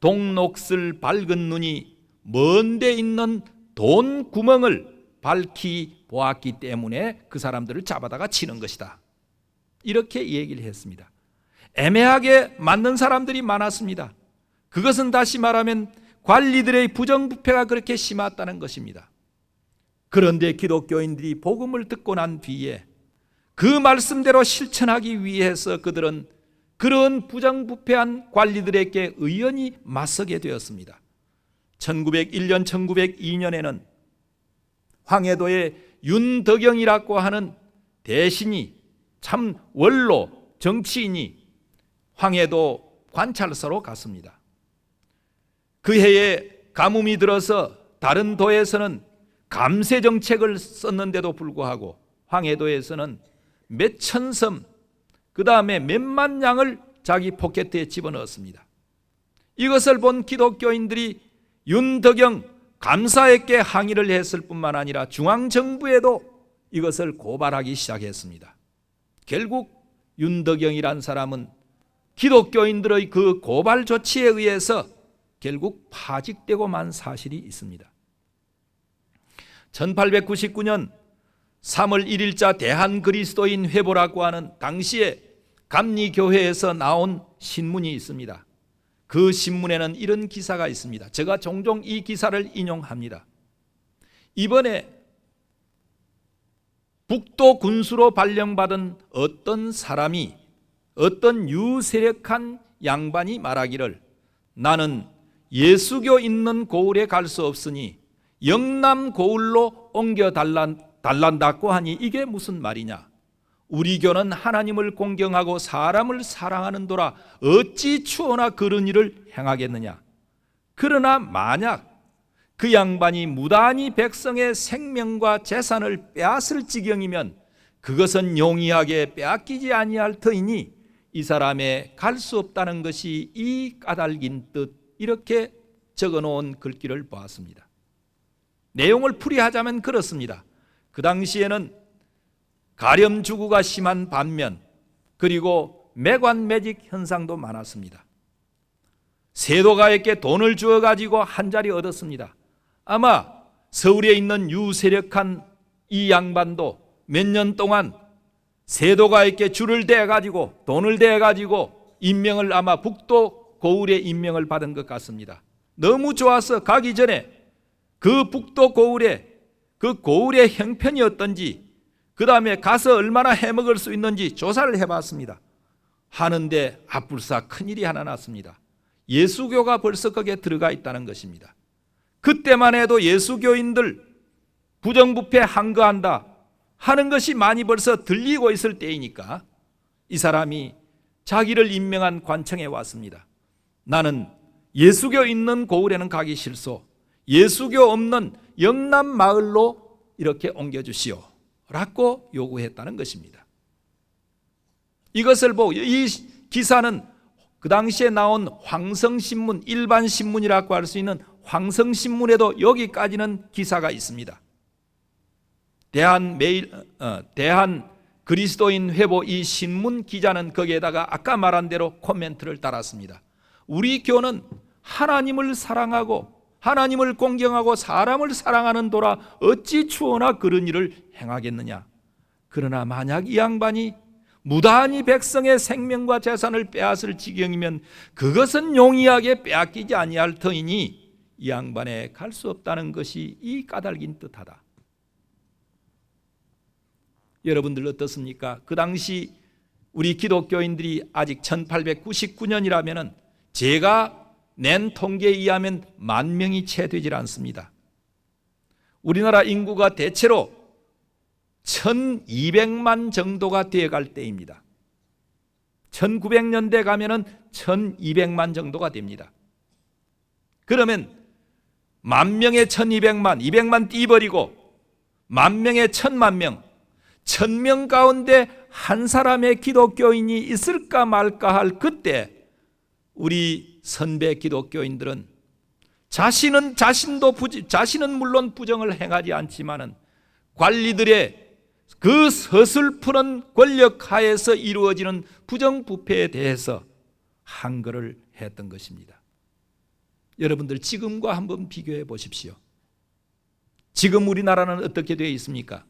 동녹슬 밝은 눈이 먼 데 있는 돈 구멍을 밝히 보았기 때문에 그 사람들을 잡아다가 치는 것이다. 이렇게 얘기를 했습니다. 애매하게 맞는 사람들이 많았습니다. 그것은 다시 말하면 관리들의 부정부패가 그렇게 심했다는 것입니다. 그런데 기독교인들이 복음을 듣고 난 뒤에 그 말씀대로 실천하기 위해서 그들은 그런 부정부패한 관리들에게 의연히 맞서게 되었습니다. 1901년, 1902년에는 황해도의 윤덕영이라고 하는 대신이, 참 원로 정치인이 황해도 관찰소로 갔습니다. 그 해에 가뭄이 들어서 다른 도에서는 감세 정책을 썼는데도 불구하고 황해도에서는 몇천 섬, 그 다음에 몇만 양을 자기 포켓에 집어넣었습니다. 이것을 본 기독교인들이 윤덕영 감사에게 항의를 했을 뿐만 아니라 중앙정부에도 이것을 고발하기 시작했습니다. 결국 윤덕영이란 사람은 기독교인들의 그 고발 조치에 의해서 결국 파직되고 만 사실이 있습니다. 1899년 3월 1일자 대한그리스도인 회보라고 하는 당시에 감리교회에서 나온 신문이 있습니다. 그 신문에는 이런 기사가 있습니다. 제가 종종 이 기사를 인용합니다. 이번에 북도 군수로 발령받은 어떤 사람이, 어떤 유세력한 양반이 말하기를, 나는 예수교 있는 고을에 갈 수 없으니 영남 고을로 옮겨 달란다고 하니 이게 무슨 말이냐? 우리 교는 하나님을 공경하고 사람을 사랑하는도라 어찌 추호나 그런 일을 행하겠느냐? 그러나 만약 그 양반이 무단히 백성의 생명과 재산을 빼앗을 지경이면 그것은 용이하게 빼앗기지 아니할 터이니 이 사람의 갈 수 없다는 것이 이 까닭인 뜻, 이렇게 적어놓은 글귀를 보았습니다. 내용을 풀이하자면 그렇습니다. 그 당시에는 가렴주구가 심한 반면 그리고 매관매직 현상도 많았습니다. 세도가에게 돈을 주어가지고 한 자리 얻었습니다. 아마 서울에 있는 유세력한 이 양반도 몇 년 동안 세도가에게 줄을 대가지고 돈을 대가지고 임명을, 아마 북도 고을에 임명을 받은 것 같습니다. 너무 좋아서 가기 전에 그 북도 고을에 그 고을의 형편이 어떤지, 그 다음에 가서 얼마나 해먹을 수 있는지 조사를 해봤습니다. 하는데 앞불사 큰일이 하나 났습니다. 예수교가 벌써 거기에 들어가 있다는 것입니다. 그때만 해도 예수교인들 부정부패 항거한다 하는 것이 많이 벌써 들리고 있을 때이니까 이 사람이 자기를 임명한 관청에 왔습니다. 나는 예수교 있는 고을에는 가기 싫소. 예수교 없는 영남 마을로 이렇게 옮겨주시오 라고 요구했다는 것입니다. 이것을 보고 이 기사는 그 당시에 나온 황성신문, 일반신문이라고 할 수 있는 황성신문에도 여기까지는 기사가 있습니다. 대한 그리스도인 회보 이 신문 기자는 거기에다가 아까 말한 대로 코멘트를 달았습니다. 우리 교는 하나님을 사랑하고 하나님을 공경하고 사람을 사랑하는 도라 어찌 추호나 그런 일을 행하겠느냐? 그러나 만약 이 양반이 무단히 백성의 생명과 재산을 빼앗을 지경이면 그것은 용이하게 빼앗기지 아니할 터이니 이 양반에 갈 수 없다는 것이 이 까닭인 듯하다. 여러분들 어떻습니까? 그 당시 우리 기독교인들이 아직 1899년이라면 제가 낸 통계에 의하면 10,000명이 채 되질 않습니다. 우리나라 인구가 대체로 1200만 정도가 되어갈 때입니다. 1900년대 가면은 1200만 정도가 됩니다. 그러면 10,000명에 1200만, 200만 띄버리고 10,000명에 10,000,000명, 1000명 가운데 한 사람의 기독교인이 있을까 말까 할 그때 우리 선배 기독교인들은 자신은 물론 부정을 행하지 않지만은 관리들의 그 서슬프는 권력 하에서 이루어지는 부정부패에 대해서 항거를 했던 것입니다. 여러분들 지금과 한번 비교해 보십시오. 지금 우리나라는 어떻게 되어 있습니까?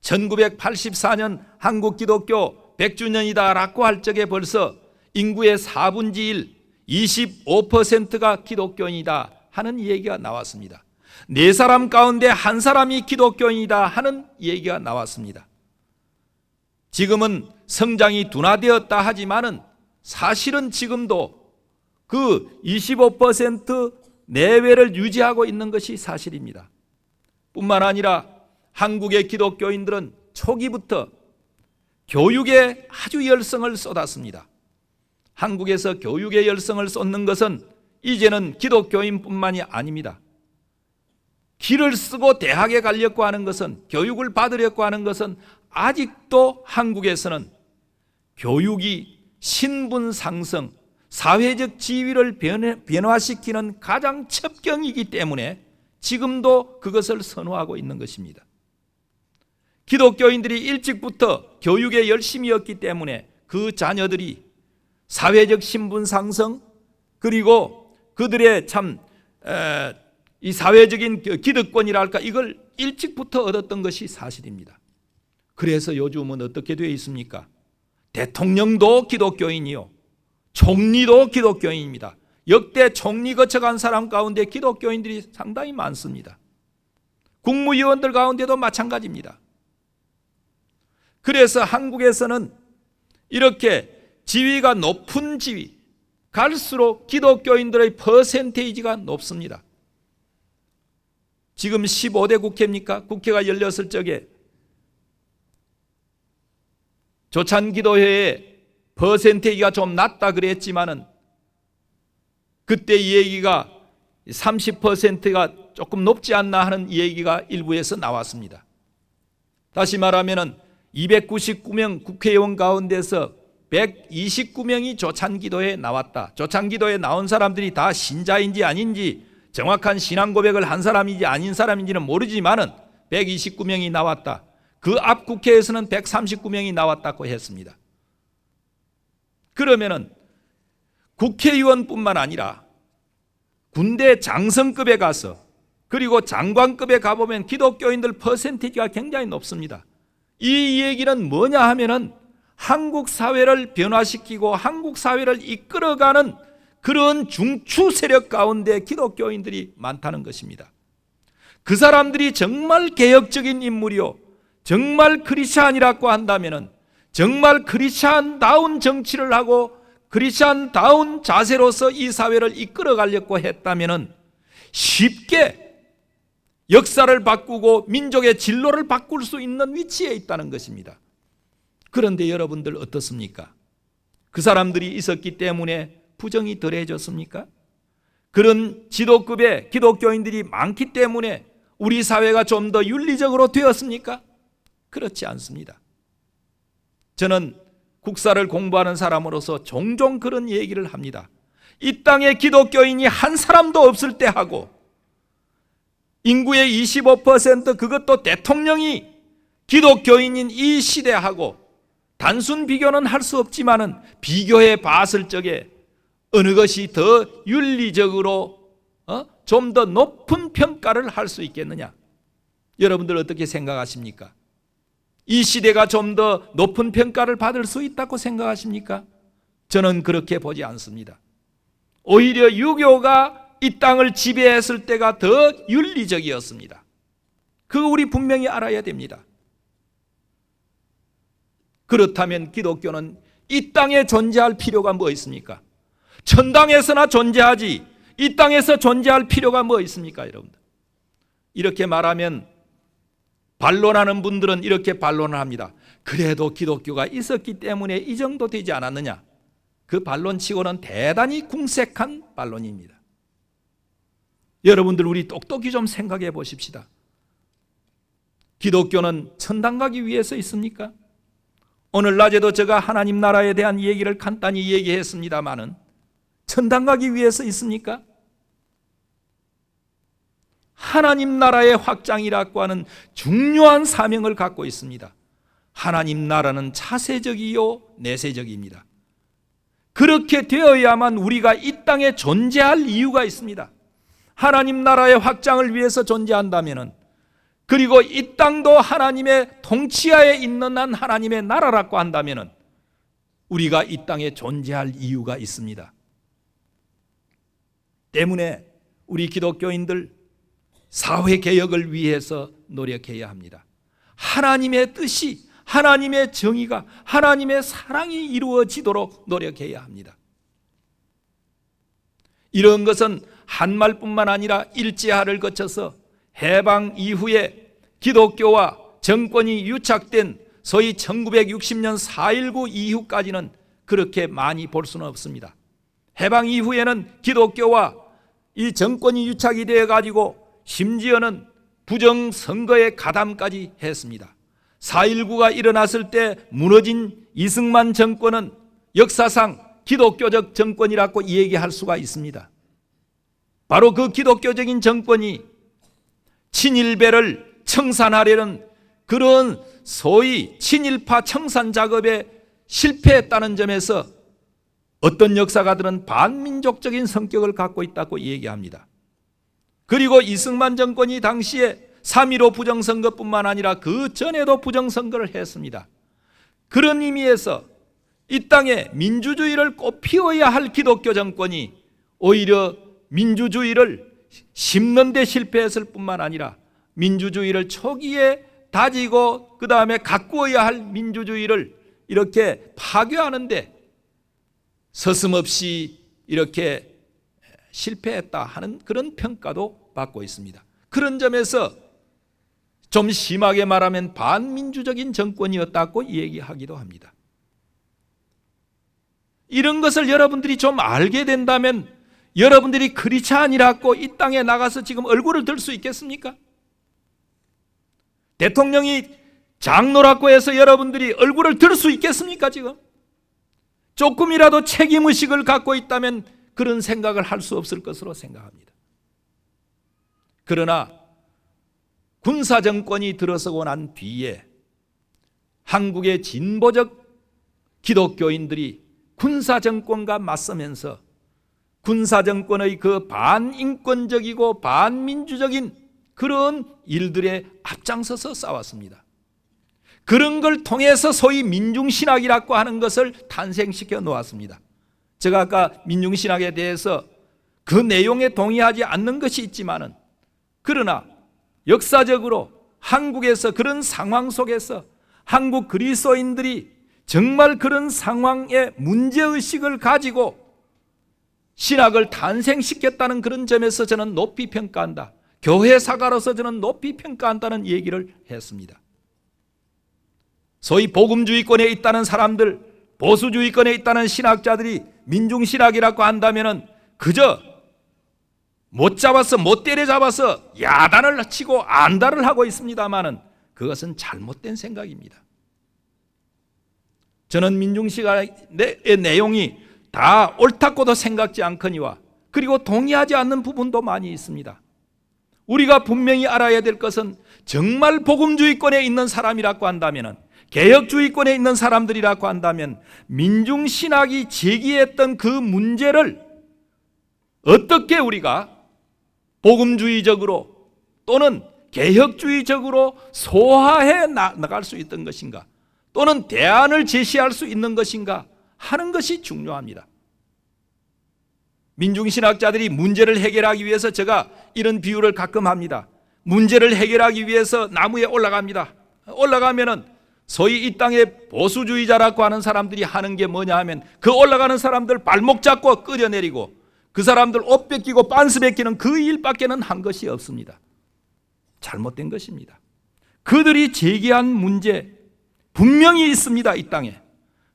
1984년 한국 기독교 100주년이다라고 할 적에 벌써 인구의 4분의 1, 25%가 기독교인이다 하는 얘기가 나왔습니다. 4사람 가운데 한 사람이 기독교인이다 하는 얘기가 나왔습니다. 지금은 성장이 둔화되었다 하지만은 사실은 지금도 그 25% 내외를 유지하고 있는 것이 사실입니다. 뿐만 아니라 한국의 기독교인들은 초기부터 교육에 아주 열성을 쏟았습니다. 한국에서 교육의 열성을 쏟는 것은 이제는 기독교인뿐만이 아닙니다. 길을 쓰고 대학에 가려고 하는 것은, 교육을 받으려고 하는 것은 아직도 한국에서는 교육이 신분 상승, 사회적 지위를 변화시키는 가장 첩경이기 때문에 지금도 그것을 선호하고 있는 것입니다. 기독교인들이 일찍부터 교육에 열심이었기 때문에 그 자녀들이 사회적 신분 상승, 그리고 그들의 이 사회적인 기득권이랄까, 이걸 일찍부터 얻었던 것이 사실입니다. 그래서 요즘은 어떻게 되어 있습니까? 대통령도 기독교인이요, 총리도 기독교인입니다. 역대 총리 거쳐간 사람 가운데 기독교인들이 상당히 많습니다. 국무위원들 가운데도 마찬가지입니다. 그래서 한국에서는 이렇게 지위가 높은 지위, 갈수록 기독교인들의 퍼센테이지가 높습니다. 지금 15대 국회입니까? 국회가 열렸을 적에 조찬기도회의 퍼센테이지가 좀 낮다 그랬지만은 그때 이 얘기가 30%가 조금 높지 않나 하는 이 얘기가 일부에서 나왔습니다. 다시 말하면은 299명 국회의원 가운데서 129명이 조찬기도에 나왔다. 조찬기도에 나온 사람들이 다 신자인지 아닌지, 정확한 신앙 고백을 한 사람인지 아닌 사람인지는 모르지만은 129명이 나왔다. 그 앞 국회에서는 139명이 나왔다고 했습니다. 그러면은 국회의원뿐만 아니라 군대 장성급에 가서, 그리고 장관급에 가보면 기독교인들 퍼센티지가 굉장히 높습니다. 이 얘기는 뭐냐 하면은 한국 사회를 변화시키고 한국 사회를 이끌어가는 그런 중추 세력 가운데 기독교인들이 많다는 것입니다. 그 사람들이 정말 개혁적인 인물이요, 정말 크리스찬이라고 한다면은, 정말 크리스찬다운 정치를 하고 크리스찬다운 자세로서 이 사회를 이끌어가려고 했다면은 쉽게 역사를 바꾸고 민족의 진로를 바꿀 수 있는 위치에 있다는 것입니다. 그런데 여러분들 어떻습니까? 그 사람들이 있었기 때문에 부정이 덜해졌습니까? 그런 지도급의 기독교인들이 많기 때문에 우리 사회가 좀 더 윤리적으로 되었습니까? 그렇지 않습니다. 저는 국사를 공부하는 사람으로서 종종 그런 얘기를 합니다. 이 땅에 기독교인이 한 사람도 없을 때 하고, 인구의 25% 그것도 대통령이 기독교인인 이 시대하고 단순 비교는 할 수 없지만은 비교해 봤을 적에 어느 것이 더 윤리적으로 좀 더 높은 평가를 할 수 있겠느냐? 여러분들 어떻게 생각하십니까? 이 시대가 좀 더 높은 평가를 받을 수 있다고 생각하십니까? 저는 그렇게 보지 않습니다. 오히려 유교가 이 땅을 지배했을 때가 더 윤리적이었습니다. 그거 우리 분명히 알아야 됩니다. 그렇다면 기독교는 이 땅에 존재할 필요가 뭐 있습니까? 천당에서나 존재하지 이 땅에서 존재할 필요가 뭐 있습니까, 여러분들? 이렇게 말하면 반론하는 분들은 이렇게 반론을 합니다. 그래도 기독교가 있었기 때문에 이 정도 되지 않았느냐? 그 반론치고는 대단히 궁색한 반론입니다. 여러분들 우리 똑똑히 좀 생각해 보십시다. 기독교는 천당 가기 위해서 있습니까? 오늘 낮에도 제가 하나님 나라에 대한 얘기를 간단히 얘기했습니다마는 천당 가기 위해서 있습니까? 하나님 나라의 확장이라고 하는 중요한 사명을 갖고 있습니다. 하나님 나라는 차세적이요 내세적입니다. 그렇게 되어야만 우리가 이 땅에 존재할 이유가 있습니다. 하나님 나라의 확장을 위해서 존재한다면은, 그리고 이 땅도 하나님의 통치하에 있는 한 하나님의 나라라고 한다면은 우리가 이 땅에 존재할 이유가 있습니다. 때문에 우리 기독교인들 사회 개혁을 위해서 노력해야 합니다. 하나님의 뜻이, 하나님의 정의가, 하나님의 사랑이 이루어지도록 노력해야 합니다. 이런 것은 한말뿐만 아니라 일제하를 거쳐서 해방 이후에 기독교와 정권이 유착된 소위 1960년 4.19 이후까지는 그렇게 많이 볼 수는 없습니다. 해방 이후에는 기독교와 이 정권이 유착이 되어 가지고 심지어는 부정선거에 가담까지 했습니다. 4.19가 일어났을 때 무너진 이승만 정권은 역사상 기독교적 정권이라고 얘기할 수가 있습니다. 바로 그 기독교적인 정권이 친일배를 청산하려는 그런 소위 친일파 청산 작업에 실패했다는 점에서 어떤 역사가들은 반민족적인 성격을 갖고 있다고 얘기합니다. 그리고 이승만 정권이 당시에 3.15 부정선거뿐만 아니라 그 전에도 부정선거를 했습니다. 그런 의미에서 이 땅에 민주주의를 꽃피워야 할 기독교 정권이 오히려 민주주의를 심는 데 실패했을 뿐만 아니라 민주주의를 초기에 다지고 그 다음에 가꾸어야 할 민주주의를 이렇게 파괴하는데 서슴없이 이렇게 실패했다 하는 그런 평가도 받고 있습니다. 그런 점에서 좀 심하게 말하면 반민주적인 정권이었다고 얘기하기도 합니다. 이런 것을 여러분들이 좀 알게 된다면 여러분들이 크리스찬이라고 이 땅에 나가서 지금 얼굴을 들 수 있겠습니까? 대통령이 장로라고 해서 여러분들이 얼굴을 들 수 있겠습니까? 지금 조금이라도 책임의식을 갖고 있다면 그런 생각을 할 수 없을 것으로 생각합니다. 그러나 군사정권이 들어서고 난 뒤에 한국의 진보적 기독교인들이 군사정권과 맞서면서 군사정권의 그 반인권적이고 반민주적인 그런 일들에 앞장서서 싸웠습니다. 그런 걸 통해서 소위 민중신학이라고 하는 것을 탄생시켜 놓았습니다. 제가 아까 민중신학에 대해서 그 내용에 동의하지 않는 것이 있지만은 그러나 역사적으로 한국에서 그런 상황 속에서 한국 그리스도인들이 정말 그런 상황의 문제의식을 가지고 신학을 탄생시켰다는 그런 점에서 저는 높이 평가한다. 교회사가로서 저는 높이 평가한다는 얘기를 했습니다. 소위 복음주의권에 있다는 사람들, 보수주의권에 있다는 신학자들이 민중신학이라고 한다면 그저 못 잡아서 못 때려잡아서 야단을 치고 안달을 하고 있습니다마는 그것은 잘못된 생각입니다. 저는 민중신학의 내용이 다 옳다고도 생각지 않거니와 그리고 동의하지 않는 부분도 많이 있습니다. 우리가 분명히 알아야 될 것은 정말 복음주의권에 있는 사람이라고 한다면 개혁주의권에 있는 사람들이라고 한다면 민중신학이 제기했던 그 문제를 어떻게 우리가 복음주의적으로 또는 개혁주의적으로 소화해 나갈 수 있던 것인가 또는 대안을 제시할 수 있는 것인가 하는 것이 중요합니다. 민중신학자들이 문제를 해결하기 위해서 제가 이런 비유를 가끔 합니다. 문제를 해결하기 위해서 나무에 올라갑니다. 올라가면은 소위 이 땅의 보수주의자라고 하는 사람들이 하는 게 뭐냐 하면 그 올라가는 사람들 발목 잡고 끌어내리고 그 사람들 옷 뺏기고 빤스 뺏기는 그 일밖에는 한 것이 없습니다. 잘못된 것입니다. 그들이 제기한 문제 분명히 있습니다. 이 땅에.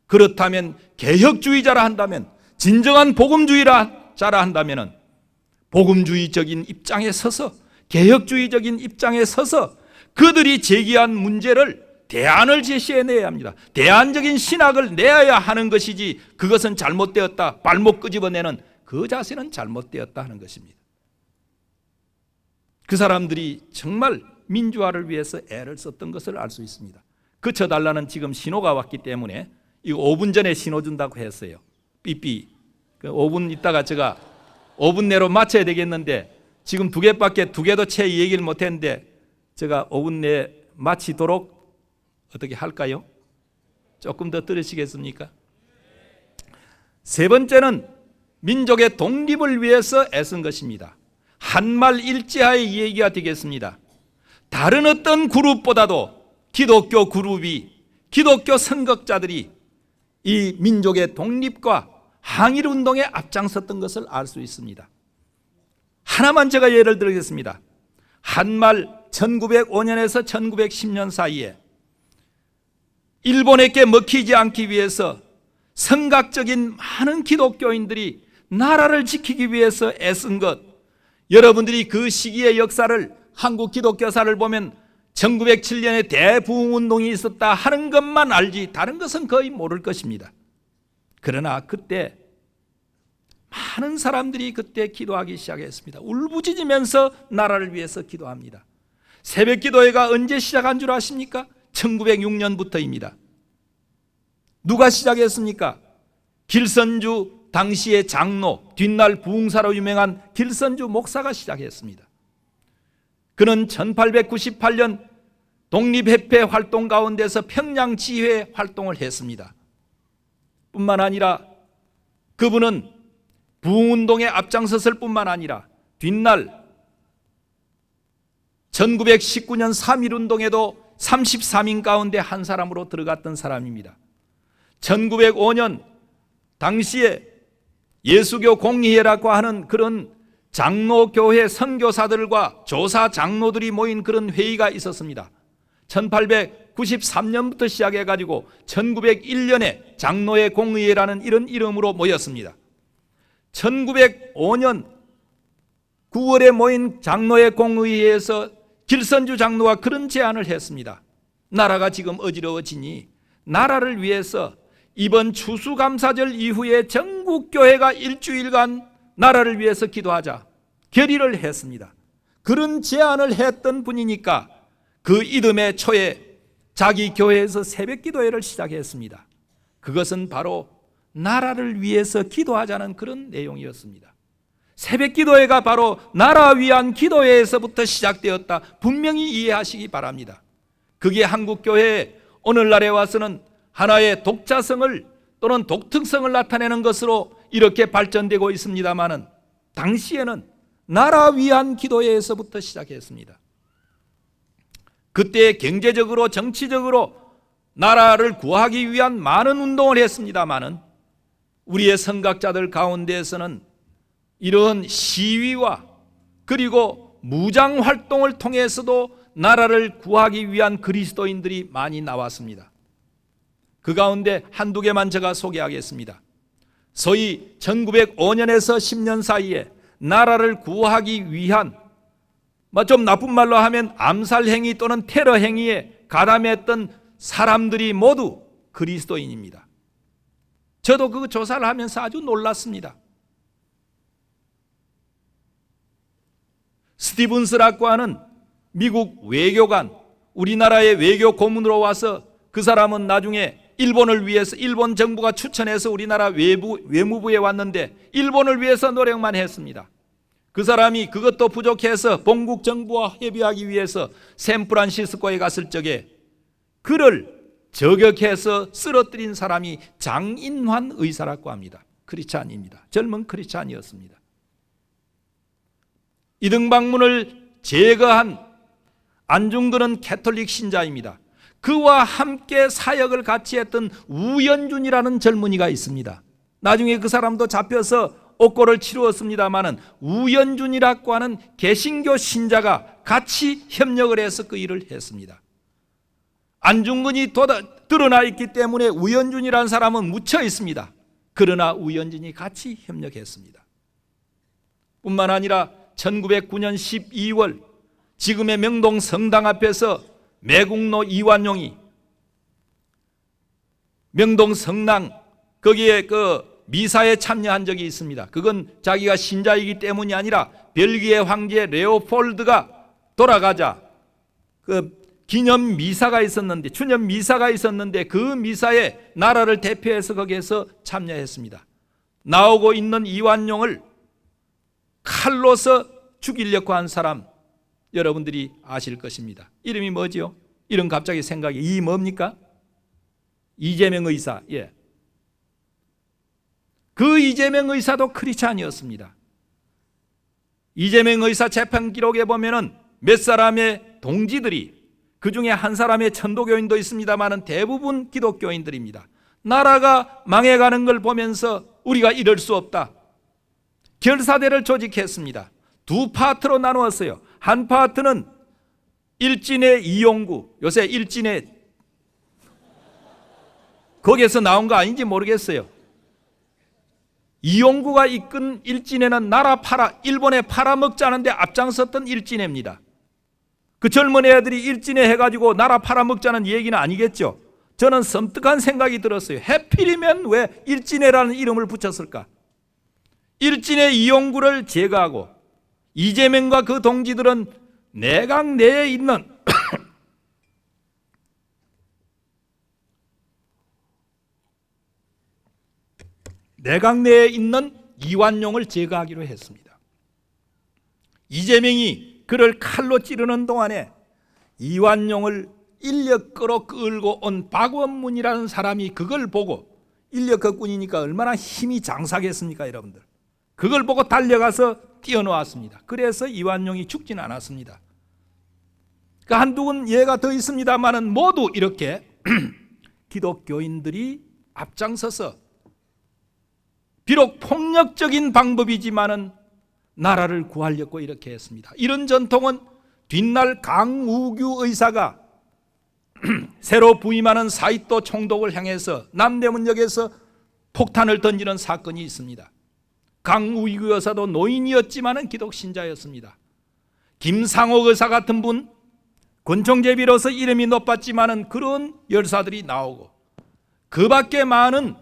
그렇다면 개혁주의자라 한다면 진정한 복음주의자라 한다면 복음주의적인 입장에 서서 개혁주의적인 입장에 서서 그들이 제기한 문제를 대안을 제시해내야 합니다. 대안적인 신학을 내야 하는 것이지 그것은 잘못되었다 발목 끄집어내는 그 자세는 잘못되었다 하는 것입니다. 그 사람들이 정말 민주화를 위해서 애를 썼던 것을 알 수 있습니다. 그쳐달라는 지금 신호가 왔기 때문에 이거 5분 전에 신호 준다고 했어요. 삐삐. 5분 있다가 제가 5분 내로 맞춰야 되겠는데 지금 두 개도 채 얘기를 못했는데 제가 5분 내에 마치도록 어떻게 할까요? 조금 더 들으시겠습니까? 세 번째는 민족의 독립을 위해서 애쓴 것입니다. 한말 일제하의 얘기가 되겠습니다. 다른 어떤 그룹보다도 기독교 그룹이 기독교 선각자들이 이 민족의 독립과 항일 운동에 앞장섰던 것을 알 수 있습니다. 하나만 제가 예를 들겠습니다. 한말 1905년에서 1910년 사이에 일본에게 먹히지 않기 위해서 성각적인 많은 기독교인들이 나라를 지키기 위해서 애쓴 것, 여러분들이 그 시기의 역사를, 한국 기독교사를 보면 1907년에 대부흥운동이 있었다 하는 것만 알지 다른 것은 거의 모를 것입니다. 그러나 그때 많은 사람들이 그때 기도하기 시작했습니다. 울부짖으면서 나라를 위해서 기도합니다. 새벽 기도회가 언제 시작한 줄 아십니까? 1906년부터입니다. 누가 시작했습니까? 길선주 당시의 장로, 뒷날 부흥사로 유명한 길선주 목사가 시작했습니다. 그는 1898년 독립협회 활동 가운데서 평양지회 활동을 했습니다. 뿐만 아니라 그분은 부흥운동에 앞장섰을 뿐만 아니라 뒷날 1919년 3.1운동에도 33인 가운데 한 사람으로 들어갔던 사람입니다. 1905년 당시에 예수교 공의회라고 하는 그런 장로교회 선교사들과 조사 장로들이 모인 그런 회의가 있었습니다. 1893년부터 시작해가지고 1901년에 장로의 공의회라는 이런 이름으로 모였습니다. 1905년 9월에 모인 장로의 공의회에서 길선주 장로가 그런 제안을 했습니다. 나라가 지금 어지러워지니 나라를 위해서 이번 추수감사절 이후에 전국 교회가 일주일간 나라를 위해서 기도하자 결의를 했습니다. 그런 제안을 했던 분이니까 그 이듬해 초에 자기 교회에서 새벽 기도회를 시작했습니다. 그것은 바로 나라를 위해서 기도하자는 그런 내용이었습니다. 새벽 기도회가 바로 나라 위한 기도회에서부터 시작되었다. 분명히 이해하시기 바랍니다. 그게 한국 교회의 오늘날에 와서는 하나의 독자성을 또는 독특성을 나타내는 것으로 이렇게 발전되고 있습니다마는 당시에는 나라 위한 기도회에서부터 시작했습니다. 그때 경제적으로 정치적으로 나라를 구하기 위한 많은 운동을 했습니다마는 우리의 선각자들 가운데에서는 이런 시위와 그리고 무장 활동을 통해서도 나라를 구하기 위한 그리스도인들이 많이 나왔습니다. 그 가운데 한두 개만 제가 소개하겠습니다. 소위 1905년에서 10년 사이에 나라를 구하기 위한 좀 나쁜 말로 하면 암살 행위 또는 테러 행위에 가담했던 사람들이 모두 그리스도인입니다. 저도 그 조사를 하면서 아주 놀랐습니다. 스티븐스라고 하는 미국 외교관, 우리나라의 외교 고문으로 와서 그 사람은 나중에 일본을 위해서 일본 정부가 추천해서 우리나라 외무부에 왔는데 일본을 위해서 노력만 했습니다. 그 사람이 그것도 부족해서 본국 정부와 협의하기 위해서 샌프란시스코에 갔을 적에 그를 저격해서 쓰러뜨린 사람이 장인환 의사라고 합니다. 크리스찬입니다. 젊은 크리스찬이었습니다. 이등방문을 제거한 안중근은 캐톨릭 신자입니다. 그와 함께 사역을 같이 했던 우연준이라는 젊은이가 있습니다. 나중에 그 사람도 잡혀서 옥고를 치루었습니다마는 우연준이라고 하는 개신교 신자가 같이 협력을 해서 그 일을 했습니다. 안중근이 드러나 있기 때문에 우연준이라는 사람은 묻혀 있습니다. 그러나 우연준이 같이 협력했습니다. 뿐만 아니라 1909년 12월 지금의 명동 성당 앞에서 매국노 이완용이 명동 성당 거기에 그 미사에 참여한 적이 있습니다. 그건 자기가 신자이기 때문이 아니라 벨기에 황제 레오폴드가 돌아가자 그 기념 미사가 있었는데 추념 미사가 있었는데 그 미사에 나라를 대표해서 거기에서 참여했습니다. 나오고 있는 이완용을 칼로서 죽이려고 한 사람 여러분들이 아실 것입니다. 이름이 뭐지요? 이름 갑자기 생각이 이 뭡니까? 이재명 의사. 예. 그 이재명 의사도 크리스찬이었습니다. 이재명 의사 재판 기록에 보면은 몇 사람의 동지들이 그 중에 한 사람의 천도교인도 있습니다만은 대부분 기독교인들입니다. 나라가 망해가는 걸 보면서 우리가 이럴 수 없다. 결사대를 조직했습니다. 두 파트로 나누었어요. 한 파트는 일진의 이용구, 요새 일진의 거기에서 나온 거 아닌지 모르겠어요. 이용구가 이끈 일진회는 나라 일본에 팔아먹자는데 앞장섰던 일진회입니다. 그 젊은 애들이 일진회 해가지고 나라 팔아먹자는 얘기는 아니겠죠. 저는 섬뜩한 생각이 들었어요. 해필이면 왜 일진회라는 이름을 붙였을까? 일진회 이용구를 제거하고 이재명과 그 동지들은 내각 내에 있는 내각 내에 있는 이완용을 제거하기로 했습니다. 이재명이 그를 칼로 찌르는 동안에 이완용을 인력거로 끌고 온 박원문이라는 사람이 그걸 보고, 인력거꾼이니까 얼마나 힘이 장사겠습니까 여러분들. 그걸 보고 달려가서 뛰어놓았습니다. 그래서 이완용이 죽지는 않았습니다. 그 한두 군 예가 더 있습니다만은 모두 이렇게 기독교인들이 앞장서서 비록 폭력적인 방법이지만은 나라를 구하려고 이렇게 했습니다. 이런 전통은 뒷날 강우규 의사가 새로 부임하는 사이또 총독을 향해서 남대문역에서 폭탄을 던지는 사건이 있습니다. 강우규 여사도 노인이었지만은 기독 신자였습니다. 김상옥 의사 같은 분, 권총제비로서 이름이 높았지만은 그런 열사들이 나오고, 그 밖에 많은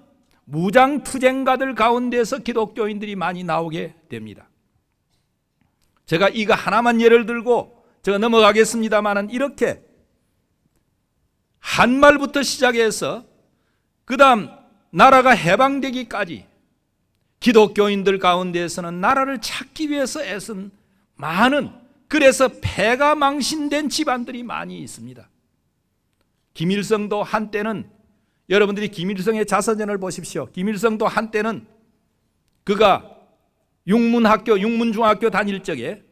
무장투쟁가들 가운데서 기독교인들이 많이 나오게 됩니다. 제가 이거 하나만 예를 들고 제가 넘어가겠습니다만은, 이렇게 한말부터 시작해서 그 다음 나라가 해방되기까지 기독교인들 가운데에서는 나라를 찾기 위해서 애쓴 많은, 그래서 폐가 망신된 집안들이 많이 있습니다. 김일성도 한때는, 여러분들이 김일성의 자서전을 보십시오. 김일성도 한때는 그가 육문중학교 다닐 적에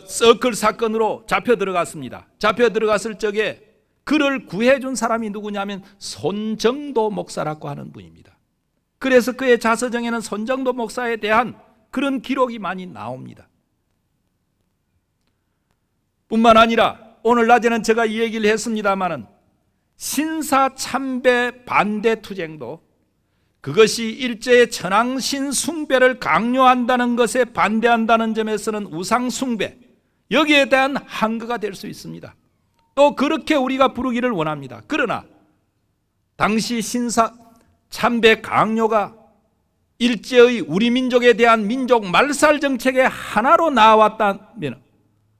서클 사건으로 잡혀 들어갔습니다. 잡혀 들어갔을 적에 그를 구해준 사람이 누구냐면 손정도 목사라고 하는 분입니다. 그래서 그의 자서정에는 손정도 목사에 대한 그런 기록이 많이 나옵니다. 뿐만 아니라 오늘 낮에는 제가 이 얘기를 했습니다마는 신사참배 반대 투쟁도, 그것이 일제의 천황신 숭배를 강요한다는 것에 반대한다는 점에서는 우상 숭배, 여기에 대한 항거가 될 수 있습니다. 또 그렇게 우리가 부르기를 원합니다. 그러나 당시 신사참배 강요가 일제의 우리 민족에 대한 민족 말살 정책의 하나로 나왔다면,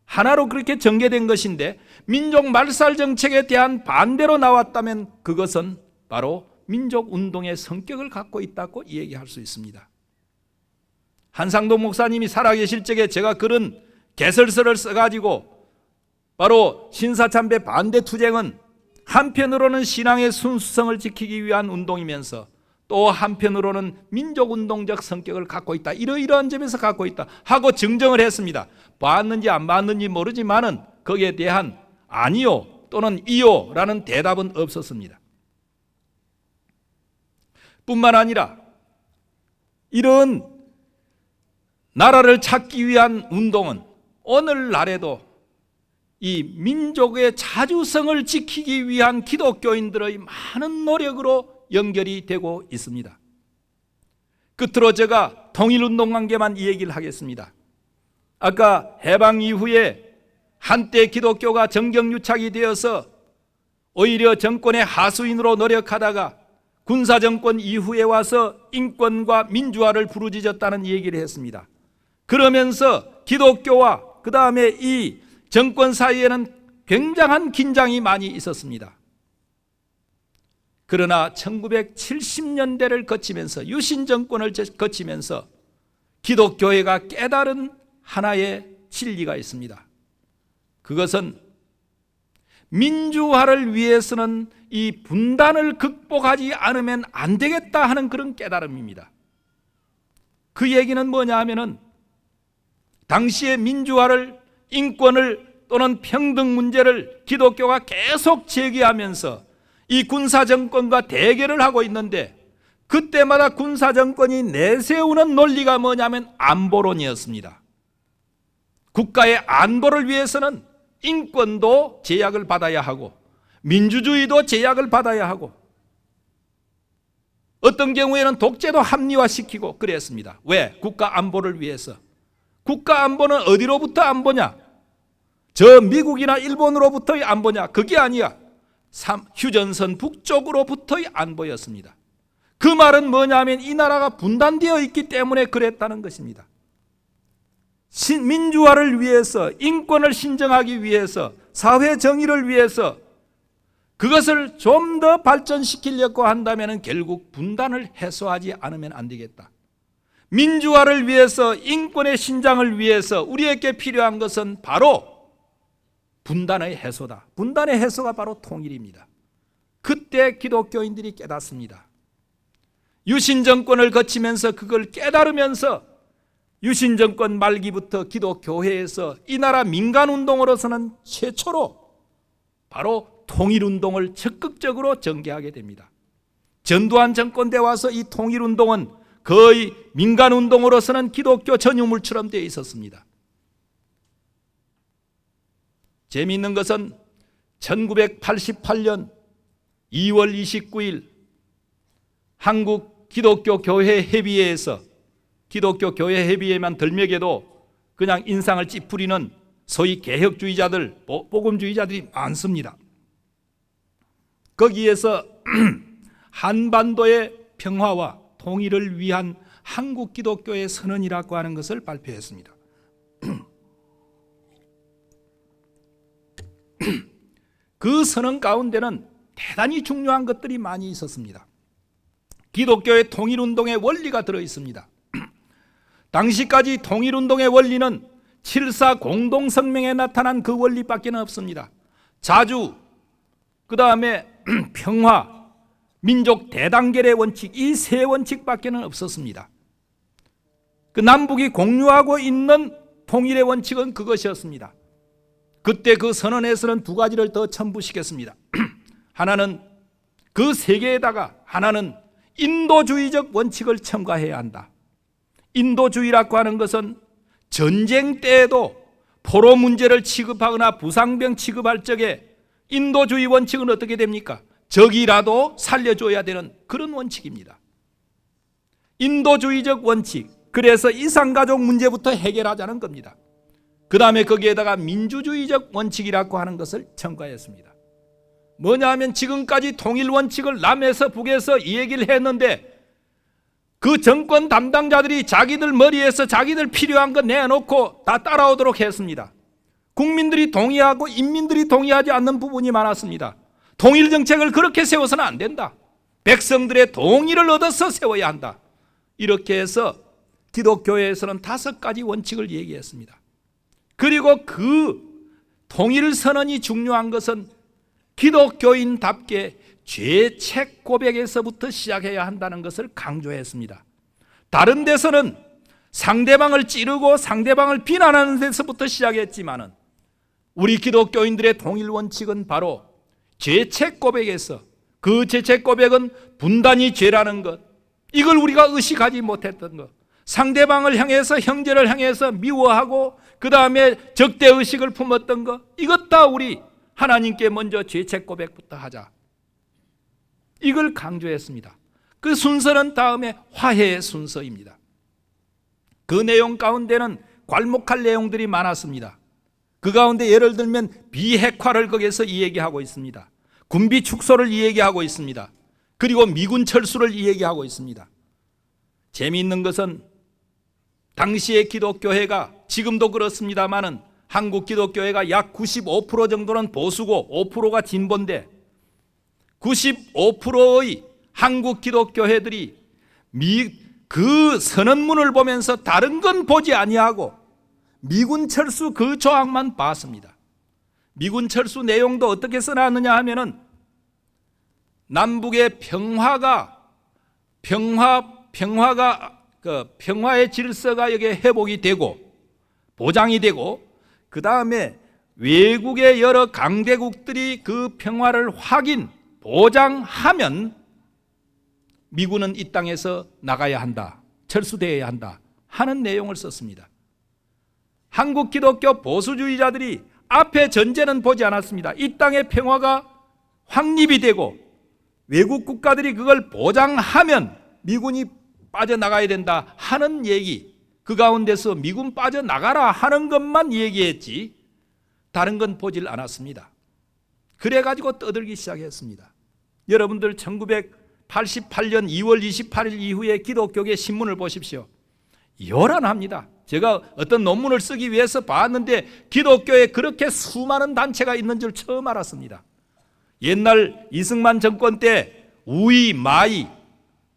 하나로 그렇게 전개된 것인데, 민족 말살 정책에 대한 반대로 나왔다면 그것은 바로 민족운동의 성격을 갖고 있다고 얘기할 수 있습니다. 한상도 목사님이 살아계실 적에 제가 그런 개설서를 써가지고, 바로 신사참배 반대 투쟁은 한편으로는 신앙의 순수성을 지키기 위한 운동이면서 또 한편으로는 민족운동적 성격을 갖고 있다, 이러이러한 점에서 갖고 있다 하고 증정을 했습니다. 봤는지 안 봤는지 모르지만은 거기에 대한 아니요 또는 이요 라는 대답은 없었습니다. 뿐만 아니라 이런 나라를 찾기 위한 운동은 오늘날에도 이 민족의 자주성을 지키기 위한 기독교인들의 많은 노력으로 연결이 되고 있습니다. 끝으로 제가 통일운동 관계만 이 얘기를 하겠습니다. 아까 해방 이후에 한때 기독교가 정경유착이 되어서 오히려 정권의 하수인으로 노력하다가 군사정권 이후에 와서 인권과 민주화를 부르짖었다는 얘기를 했습니다. 그러면서 기독교와 그 다음에 이 정권 사이에는 굉장한 긴장이 많이 있었습니다. 그러나 1970년대를 거치면서, 유신 정권을 거치면서 기독교회가 깨달은 하나의 진리가 있습니다. 그것은 민주화를 위해서는 이 분단을 극복하지 않으면 안 되겠다 하는 그런 깨달음입니다. 그 얘기는 뭐냐 하면은, 당시의 민주화를, 인권을 또는 평등 문제를 기독교가 계속 제기하면서 이 군사정권과 대결을 하고 있는데, 그때마다 군사정권이 내세우는 논리가 뭐냐면 안보론이었습니다. 국가의 안보를 위해서는 인권도 제약을 받아야 하고 민주주의도 제약을 받아야 하고 어떤 경우에는 독재도 합리화시키고 그랬습니다. 왜? 국가 안보를 위해서. 국가 안보는 어디로부터 안보냐? 저 미국이나 일본으로부터의 안보냐? 그게 아니야. 휴전선 북쪽으로부터의 안보였습니다. 그 말은 뭐냐면 이 나라가 분단되어 있기 때문에 그랬다는 것입니다. 민주화를 위해서, 인권을 신정하기 위해서, 사회 정의를 위해서 그것을 좀 더 발전시키려고 한다면 결국 분단을 해소하지 않으면 안 되겠다. 민주화를 위해서, 인권의 신장을 위해서 우리에게 필요한 것은 바로 분단의 해소다. 분단의 해소가 바로 통일입니다. 그때 기독교인들이 깨닫습니다. 유신 정권을 거치면서 그걸 깨달으면서 유신 정권 말기부터 기독교회에서 이 나라 민간운동으로서는 최초로 바로 통일운동을 적극적으로 전개하게 됩니다. 전두환 정권 때 와서 이 통일운동은 거의 민간운동으로서는 기독교 전유물처럼 되어 있었습니다. 재미있는 것은 1988년 2월 29일 한국 기독교 교회 회의회에서 기독교 교회 회의회만 들먹여도 그냥 인상을 찌푸리는 소위 개혁주의자들, 복음주의자들이 많습니다. 거기에서 한반도의 평화와 통일을 위한 한국 기독교의 선언이라고 하는 것을 발표했습니다. 그 선언 가운데는 대단히 중요한 것들이 많이 있었습니다. 기독교의 통일운동의 원리가 들어있습니다. 당시까지 통일운동의 원리는 7.4 공동성명에 나타난 그 원리밖에 없습니다. 자주, 그 다음에 평화, 민족 대단결의 원칙, 이 세 원칙밖에 없었습니다. 그 남북이 공유하고 있는 통일의 원칙은 그것이었습니다. 그때 그 선언에서는 두 가지를 더 첨부시켰습니다. 하나는 그 세 개에다가 하나는 인도주의적 원칙을 첨가해야 한다. 인도주의라고 하는 것은 전쟁 때에도 포로 문제를 취급하거나 부상병 취급할 적에 인도주의 원칙은 어떻게 됩니까? 적이라도 살려줘야 되는 그런 원칙입니다. 인도주의적 원칙, 그래서 이산가족 문제부터 해결하자는 겁니다. 그 다음에 거기에다가 민주주의적 원칙이라고 하는 것을 첨가했습니다. 뭐냐 하면 지금까지 통일 원칙을 남에서 북에서 이 얘기를 했는데 그 정권 담당자들이 자기들 머리에서 자기들 필요한 거 내놓고 다 따라오도록 했습니다. 국민들이 동의하고 인민들이 동의하지 않는 부분이 많았습니다. 통일 정책을 그렇게 세워서는 안 된다. 백성들의 동의를 얻어서 세워야 한다. 이렇게 해서 기독교회에서는 5가지 원칙을 얘기했습니다. 그리고 그 통일 선언이 중요한 것은 기독교인답게 죄책 고백에서부터 시작해야 한다는 것을 강조했습니다. 다른 데서는 상대방을 찌르고 상대방을 비난하는 데서부터 시작했지만은 우리 기독교인들의 통일 원칙은 바로 죄책 고백에서, 그 죄책 고백은 분단이 죄라는 것, 이걸 우리가 의식하지 못했던 것, 상대방을 향해서, 형제를 향해서 미워하고 그 다음에 적대의식을 품었던 것, 이것 다 우리 하나님께 먼저 죄책 고백부터 하자, 이걸 강조했습니다. 그 순서는 다음에 화해의 순서입니다. 그 내용 가운데는 괄목할 내용들이 많았습니다. 그 가운데 예를 들면 비핵화를 거기에서 이야기하고 있습니다. 군비 축소를 이야기하고 있습니다. 그리고 미군 철수를 이야기하고 있습니다. 재미있는 것은 당시의 기독교회가, 지금도 그렇습니다마는 한국 기독교회가 약 95% 정도는 보수고 5%가 진보인데 95%의 한국 기독교회들이 그 선언문을 보면서 다른 건 보지 아니하고 미군 철수 그 조항만 봤습니다. 미군 철수 내용도 어떻게 써놨느냐 하면은 남북의 평화의 질서가 여기에 회복이 되고 보장이 되고, 그 다음에 외국의 여러 강대국들이 그 평화를 보장하면 미군은 이 땅에서 나가야 한다, 철수되어야 한다 하는 내용을 썼습니다. 한국 기독교 보수주의자들이 앞에 전제는 보지 않았습니다. 이 땅의 평화가 확립이 되고 외국 국가들이 그걸 보장하면 미군이 빠져나가야 된다 하는 얘기, 그 가운데서 미군 빠져나가라 하는 것만 얘기했지 다른 건 보질 않았습니다. 그래가지고 떠들기 시작했습니다. 여러분들 1988년 2월 28일 이후에 기독교계 신문을 보십시오. 요란합니다. 제가 어떤 논문을 쓰기 위해서 봤는데 기독교에 그렇게 수많은 단체가 있는 줄 처음 알았습니다. 옛날 이승만 정권 때 우이, 마이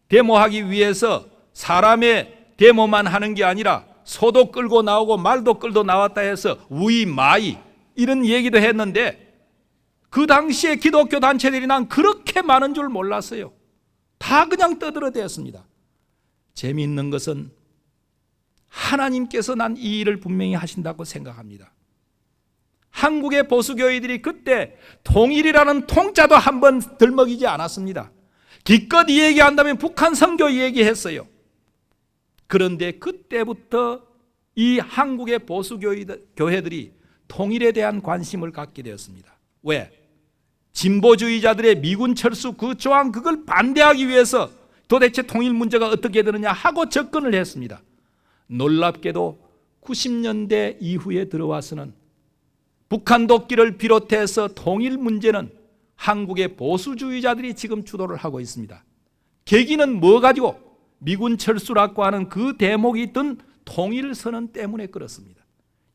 데모하기 위해서 사람의 데모만 하는 게 아니라 소도 끌고 나오고 말도 끌고 나왔다 해서 우이, 마이 이런 얘기도 했는데 그 당시에 기독교 단체들이 난 그렇게 많은 줄 몰랐어요. 다 그냥 떠들어대었습니다. 재미있는 것은 하나님께서 난 이 일을 분명히 하신다고 생각합니다. 한국의 보수교회들이 그때 통일이라는 통자도 한번 들먹이지 않았습니다. 기껏 이 얘기한다면 북한 선교 얘기했어요. 그런데 그때부터 이 한국의 보수교회들이 통일에 대한 관심을 갖게 되었습니다. 왜? 진보주의자들의 미군 철수 그 조항 그걸 반대하기 위해서 도대체 통일 문제가 어떻게 되느냐 하고 접근을 했습니다. 놀랍게도 90년대 이후에 들어와서는 북한 독기를 비롯해서 통일 문제는 한국의 보수주의자들이 지금 주도를 하고 있습니다. 계기는 뭐 가지고? 미군 철수라고 하는 그 대목이 든 통일선언 때문에 그렇습니다.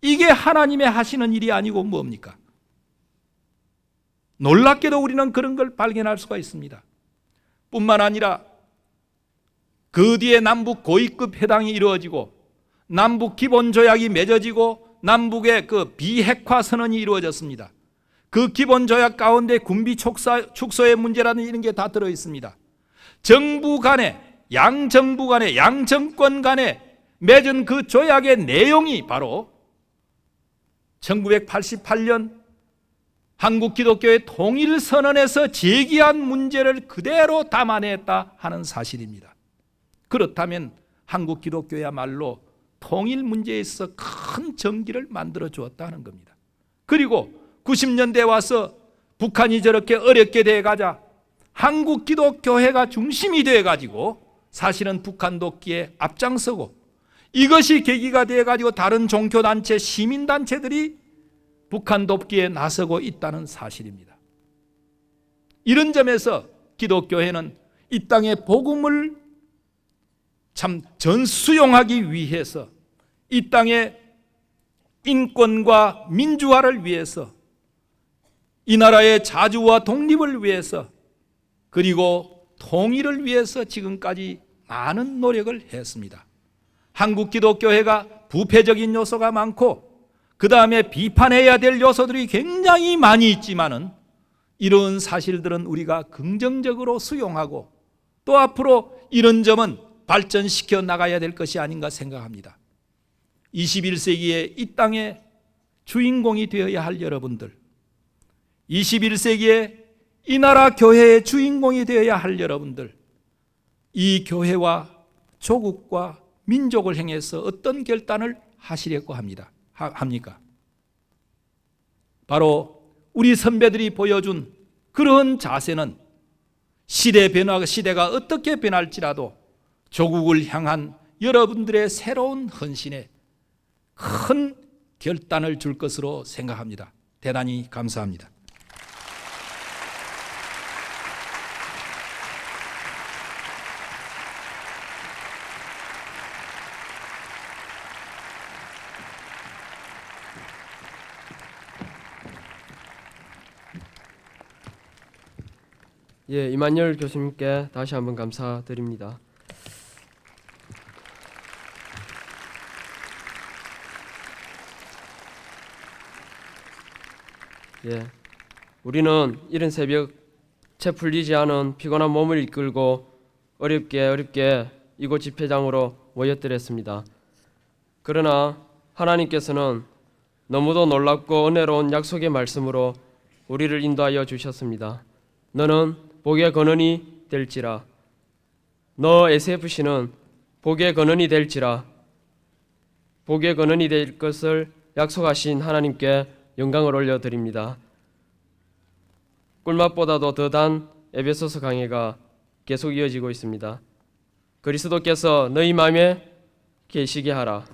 이게 하나님의 하시는 일이 아니고 뭡니까? 놀랍게도 우리는 그런 걸 발견할 수가 있습니다. 뿐만 아니라 그 뒤에 남북 고위급 회담이 이루어지고 남북 기본조약이 맺어지고 남북의 그 비핵화 선언이 이루어졌습니다. 그 기본조약 가운데 군비 축소의 문제라는 이런 게 다 들어있습니다. 정부 간에 양정부 간에 양정권 간에 맺은 그 조약의 내용이 바로 1988년 한국 기독교의 통일선언에서 제기한 문제를 그대로 담아냈다 하는 사실입니다. 그렇다면 한국 기독교야말로 통일 문제에 있어 큰 정기를 만들어 주었다 하는 겁니다. 그리고 90년대에 와서 북한이 저렇게 어렵게 돼가자 한국 기독교회가 중심이 돼가지고 사실은 북한 돕기에 앞장서고 이것이 계기가 돼가지고 다른 종교단체, 시민단체들이 북한 돕기에 나서고 있다는 사실입니다. 이런 점에서 기독교회는 이 땅의 복음을 참 전수용하기 위해서 이 땅의 인권과 민주화를 위해서 이 나라의 자주와 독립을 위해서 그리고 통일을 위해서 지금까지 많은 노력을 했습니다. 한국 기독교회가 부패적인 요소가 많고 그 다음에 비판해야 될 요소들이 굉장히 많이 있지만은 이런 사실들은 우리가 긍정적으로 수용하고 또 앞으로 이런 점은 발전시켜 나가야 될 것이 아닌가 생각합니다. 21세기에 이 땅의 주인공이 되어야 할 여러분들, 21세기에 이 나라 교회의 주인공이 되어야 할 여러분들, 이 교회와 조국과 민족을 향해서 어떤 결단을 하시려고 합니까? 바로 우리 선배들이 보여준 그런 자세는 시대가 어떻게 변할지라도 조국을 향한 여러분들의 새로운 헌신에 큰 결단을 줄 것으로 생각합니다. 대단히 감사합니다.
예, 이만열 교수님께 다시 한번 감사드립니다. 예, 우리는 이른 새벽 채 풀리지 않은 피곤한 몸을 이끌고 어렵게 이곳 집회장으로 모였더랬습니다. 그러나 하나님께서는 너무도 놀랍고 은혜로운 약속의 말씀으로 우리를 인도하여 주셨습니다. 너는 복의 근원이 될지라. 너 SFC는 복의 근원이 될지라. 복의 근원이 될 것을 약속하신 하나님께 영광을 올려드립니다. 꿀맛보다도 더 단 에베소서 강해가 계속 이어지고 있습니다. 그리스도께서 너희 마음에 계시게 하라.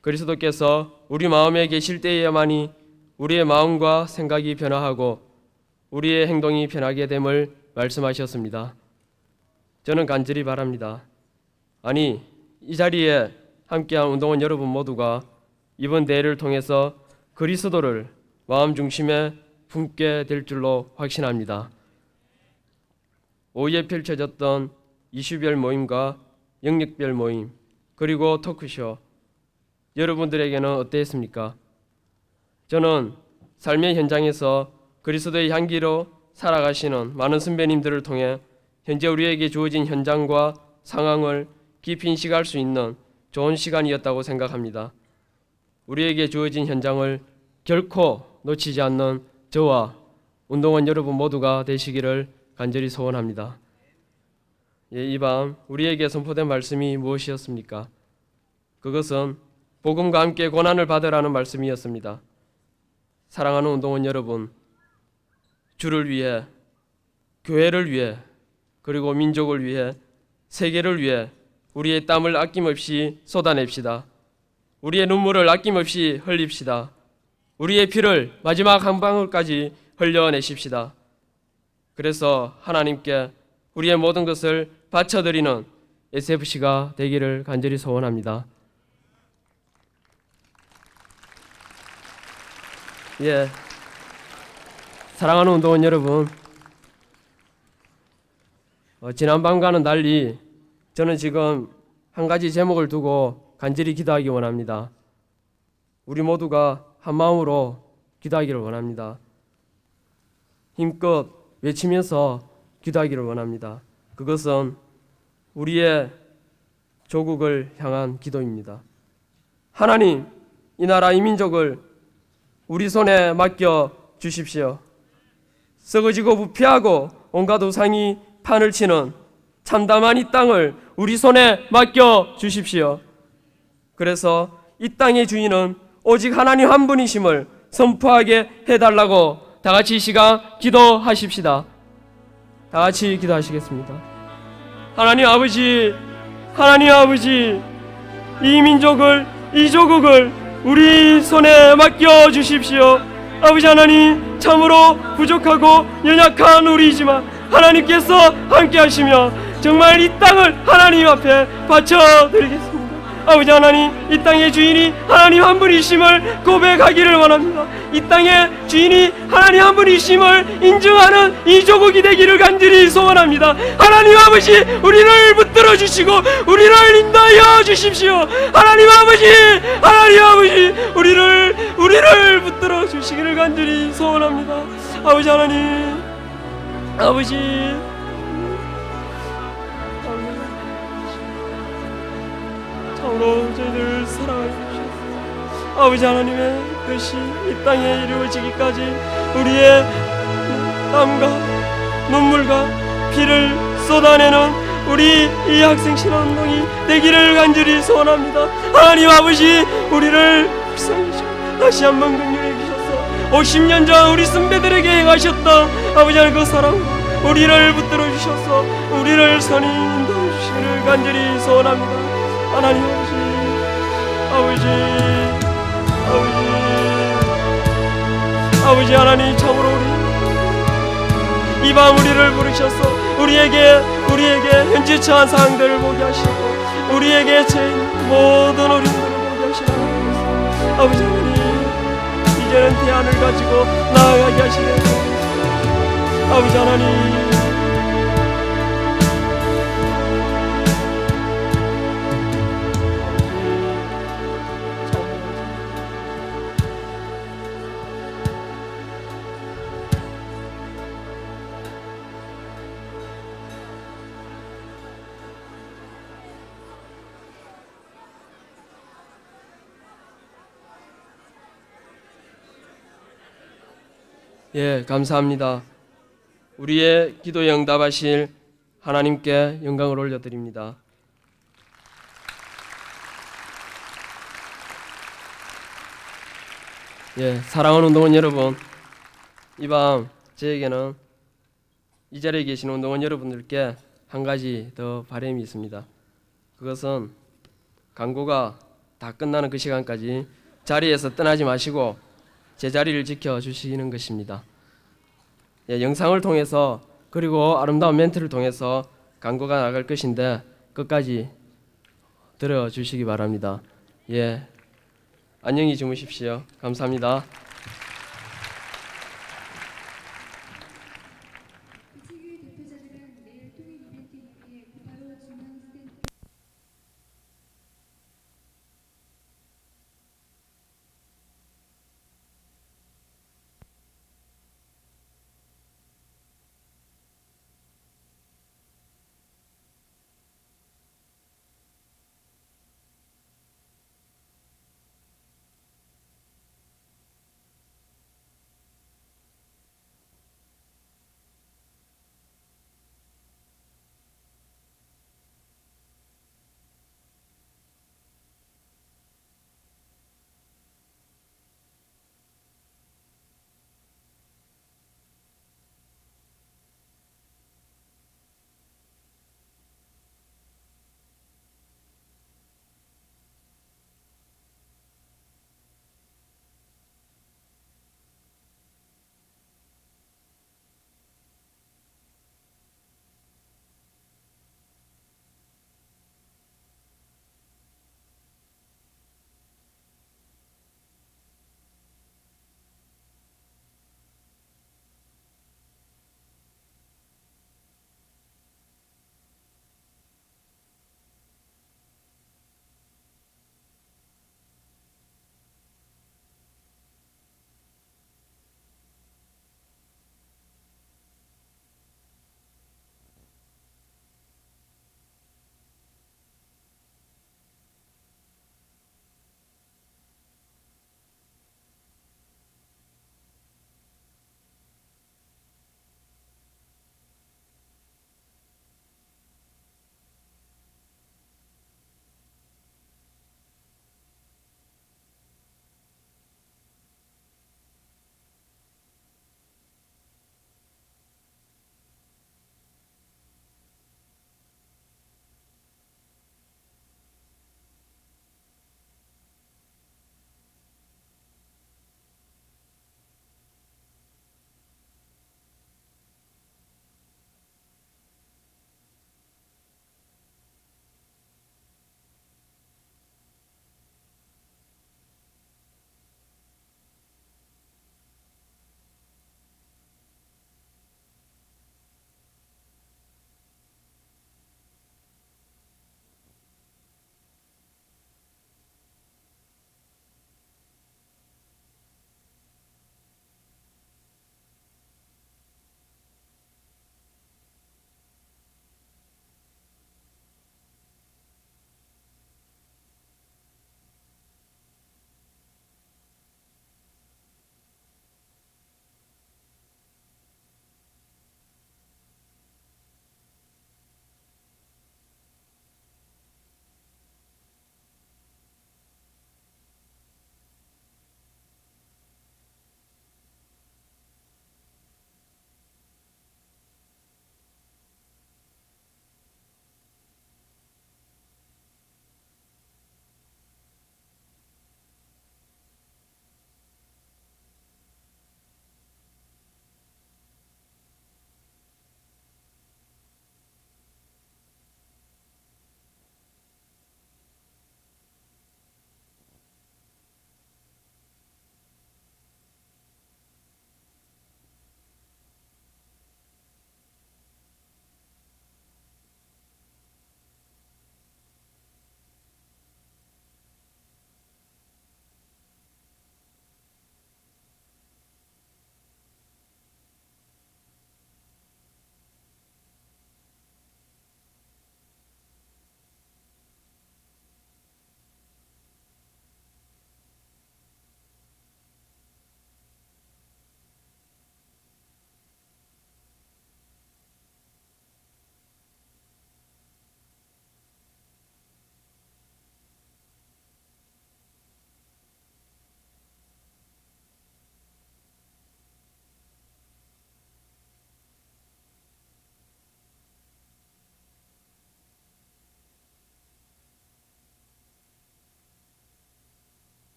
그리스도께서 우리 마음에 계실 때에야만이 우리의 마음과 생각이 변화하고 우리의 행동이 변하게 됨을 말씀하셨습니다. 저는 간절히 바랍니다. 아니, 이 자리에 함께한 운동원 여러분 모두가 이번 대회를 통해서 그리스도를 마음 중심에 품게 될 줄로 확신합니다. 오후에 펼쳐졌던 이슈별 모임과 영역별 모임 그리고 토크쇼, 여러분들에게는 어땠습니까? 저는 삶의 현장에서 그리스도의 향기로 살아가시는 많은 선배님들을 통해 현재 우리에게 주어진 현장과 상황을 깊이 인식할 수 있는 좋은 시간이었다고 생각합니다. 우리에게 주어진 현장을 결코 놓치지 않는 저와 운동원 여러분 모두가 되시기를 간절히 소원합니다. 이 밤 우리에게 선포된 말씀이 무엇이었습니까? 그것은 복음과 함께 고난을 받으라는 말씀이었습니다. 사랑하는 운동원 여러분, 주를 위해, 교회를 위해, 그리고 민족을 위해, 세계를 위해 우리의 땀을 아낌없이 쏟아냅시다. 우리의 눈물을 아낌없이 흘립시다. 우리의 피를 마지막 한 방울까지 흘려내십시다. 그래서 하나님께 우리의 모든 것을 바쳐드리는 SFC가 되기를 간절히 소원합니다. 예, 사랑하는 운동원 여러분, 지난밤과는 달리 저는 지금 한 가지 제목을 두고 간절히 기도하기 원합니다. 우리 모두가 한 마음으로 기도하기를 원합니다. 힘껏 외치면서 기도하기를 원합니다. 그것은 우리의 조국을 향한 기도입니다. 하나님, 이 나라 이 민족을 우리 손에 맡겨 주십시오. 썩어지고 부패하고 온갖 우상이 판을 치는 참담한 이 땅을 우리 손에 맡겨 주십시오. 그래서 이 땅의 주인은 오직 하나님 한 분이심을 선포하게 해달라고 다 같이 이 시간 기도하십시다. 다 같이 기도하시겠습니다. 하나님 아버지, 하나님 아버지, 이 민족을, 이 조국을 우리 손에 맡겨 주십시오. 아버지 하나님, 참으로 부족하고 연약한 우리이지만 하나님께서 함께 하시며 정말 이 땅을 하나님 앞에 바쳐드리겠습니다. 아버지 하나님, 이 땅의 주인이 하나님 한 분이심을 고백하기를 원합니다. 이 땅의 주인이 하나님 한 분이심을 인정하는 이 조국이 되기를 간절히 소원합니다. 하나님 아버지, 우리를 붙들어 주시고 우리를 인도하여 주십시오. 하나님 아버지, 하나님 아버지, 우리를 붙들어 주시기를 간절히 소원합니다. 아버지 하나님, 아버지, 참으로 저희들을 사랑하여 주시옵소서. 아버지 하나님의 뜻이 이 땅에 이루어지기까지 우리의 땀과 눈물과 피를 쏟아내는 우리 이 학생 신앙운동이 되기를 간절히 소원합니다. 하나님 아버지, 우리를 불쌍히 여기시고 다시 한번 긍휼히 여기셔서 50년 전 우리 선배들에게 행하셨던 아버지 하나님 그 사랑, 우리를 붙들어 주셔서 우리를 선히 인도해 주시기를 간절히 소원합니다. 하나님 아버지, 아버지, 아버지, 아버지 하나님, 참으로 우리 이 밤 우리를 부르셔서 우리에게 현재 처한 상황들을 보게 하시고 우리에게 제 모든 어려움들을 보게 하시라. 아버지 하나님, 이제는 대안을 가지고 나아가게 하시게 하옵소서. 아버지 하나님, 예, 감사합니다. 우리의 기도에 응답하실 하나님께 영광을 올려드립니다. 예, 사랑하는 운동원 여러분, 이 밤 저에게는 이 자리에 계신 운동원 여러분들께 한 가지 더 바람이 있습니다. 그것은 광고가 다 끝나는 그 시간까지 자리에서 떠나지 마시고 제 자리를 지켜주시는 것입니다. 예, 영상을 통해서 그리고 아름다운 멘트를 통해서 광고가 나갈 것인데 끝까지 들어주시기 바랍니다. 예, 안녕히 주무십시오. 감사합니다.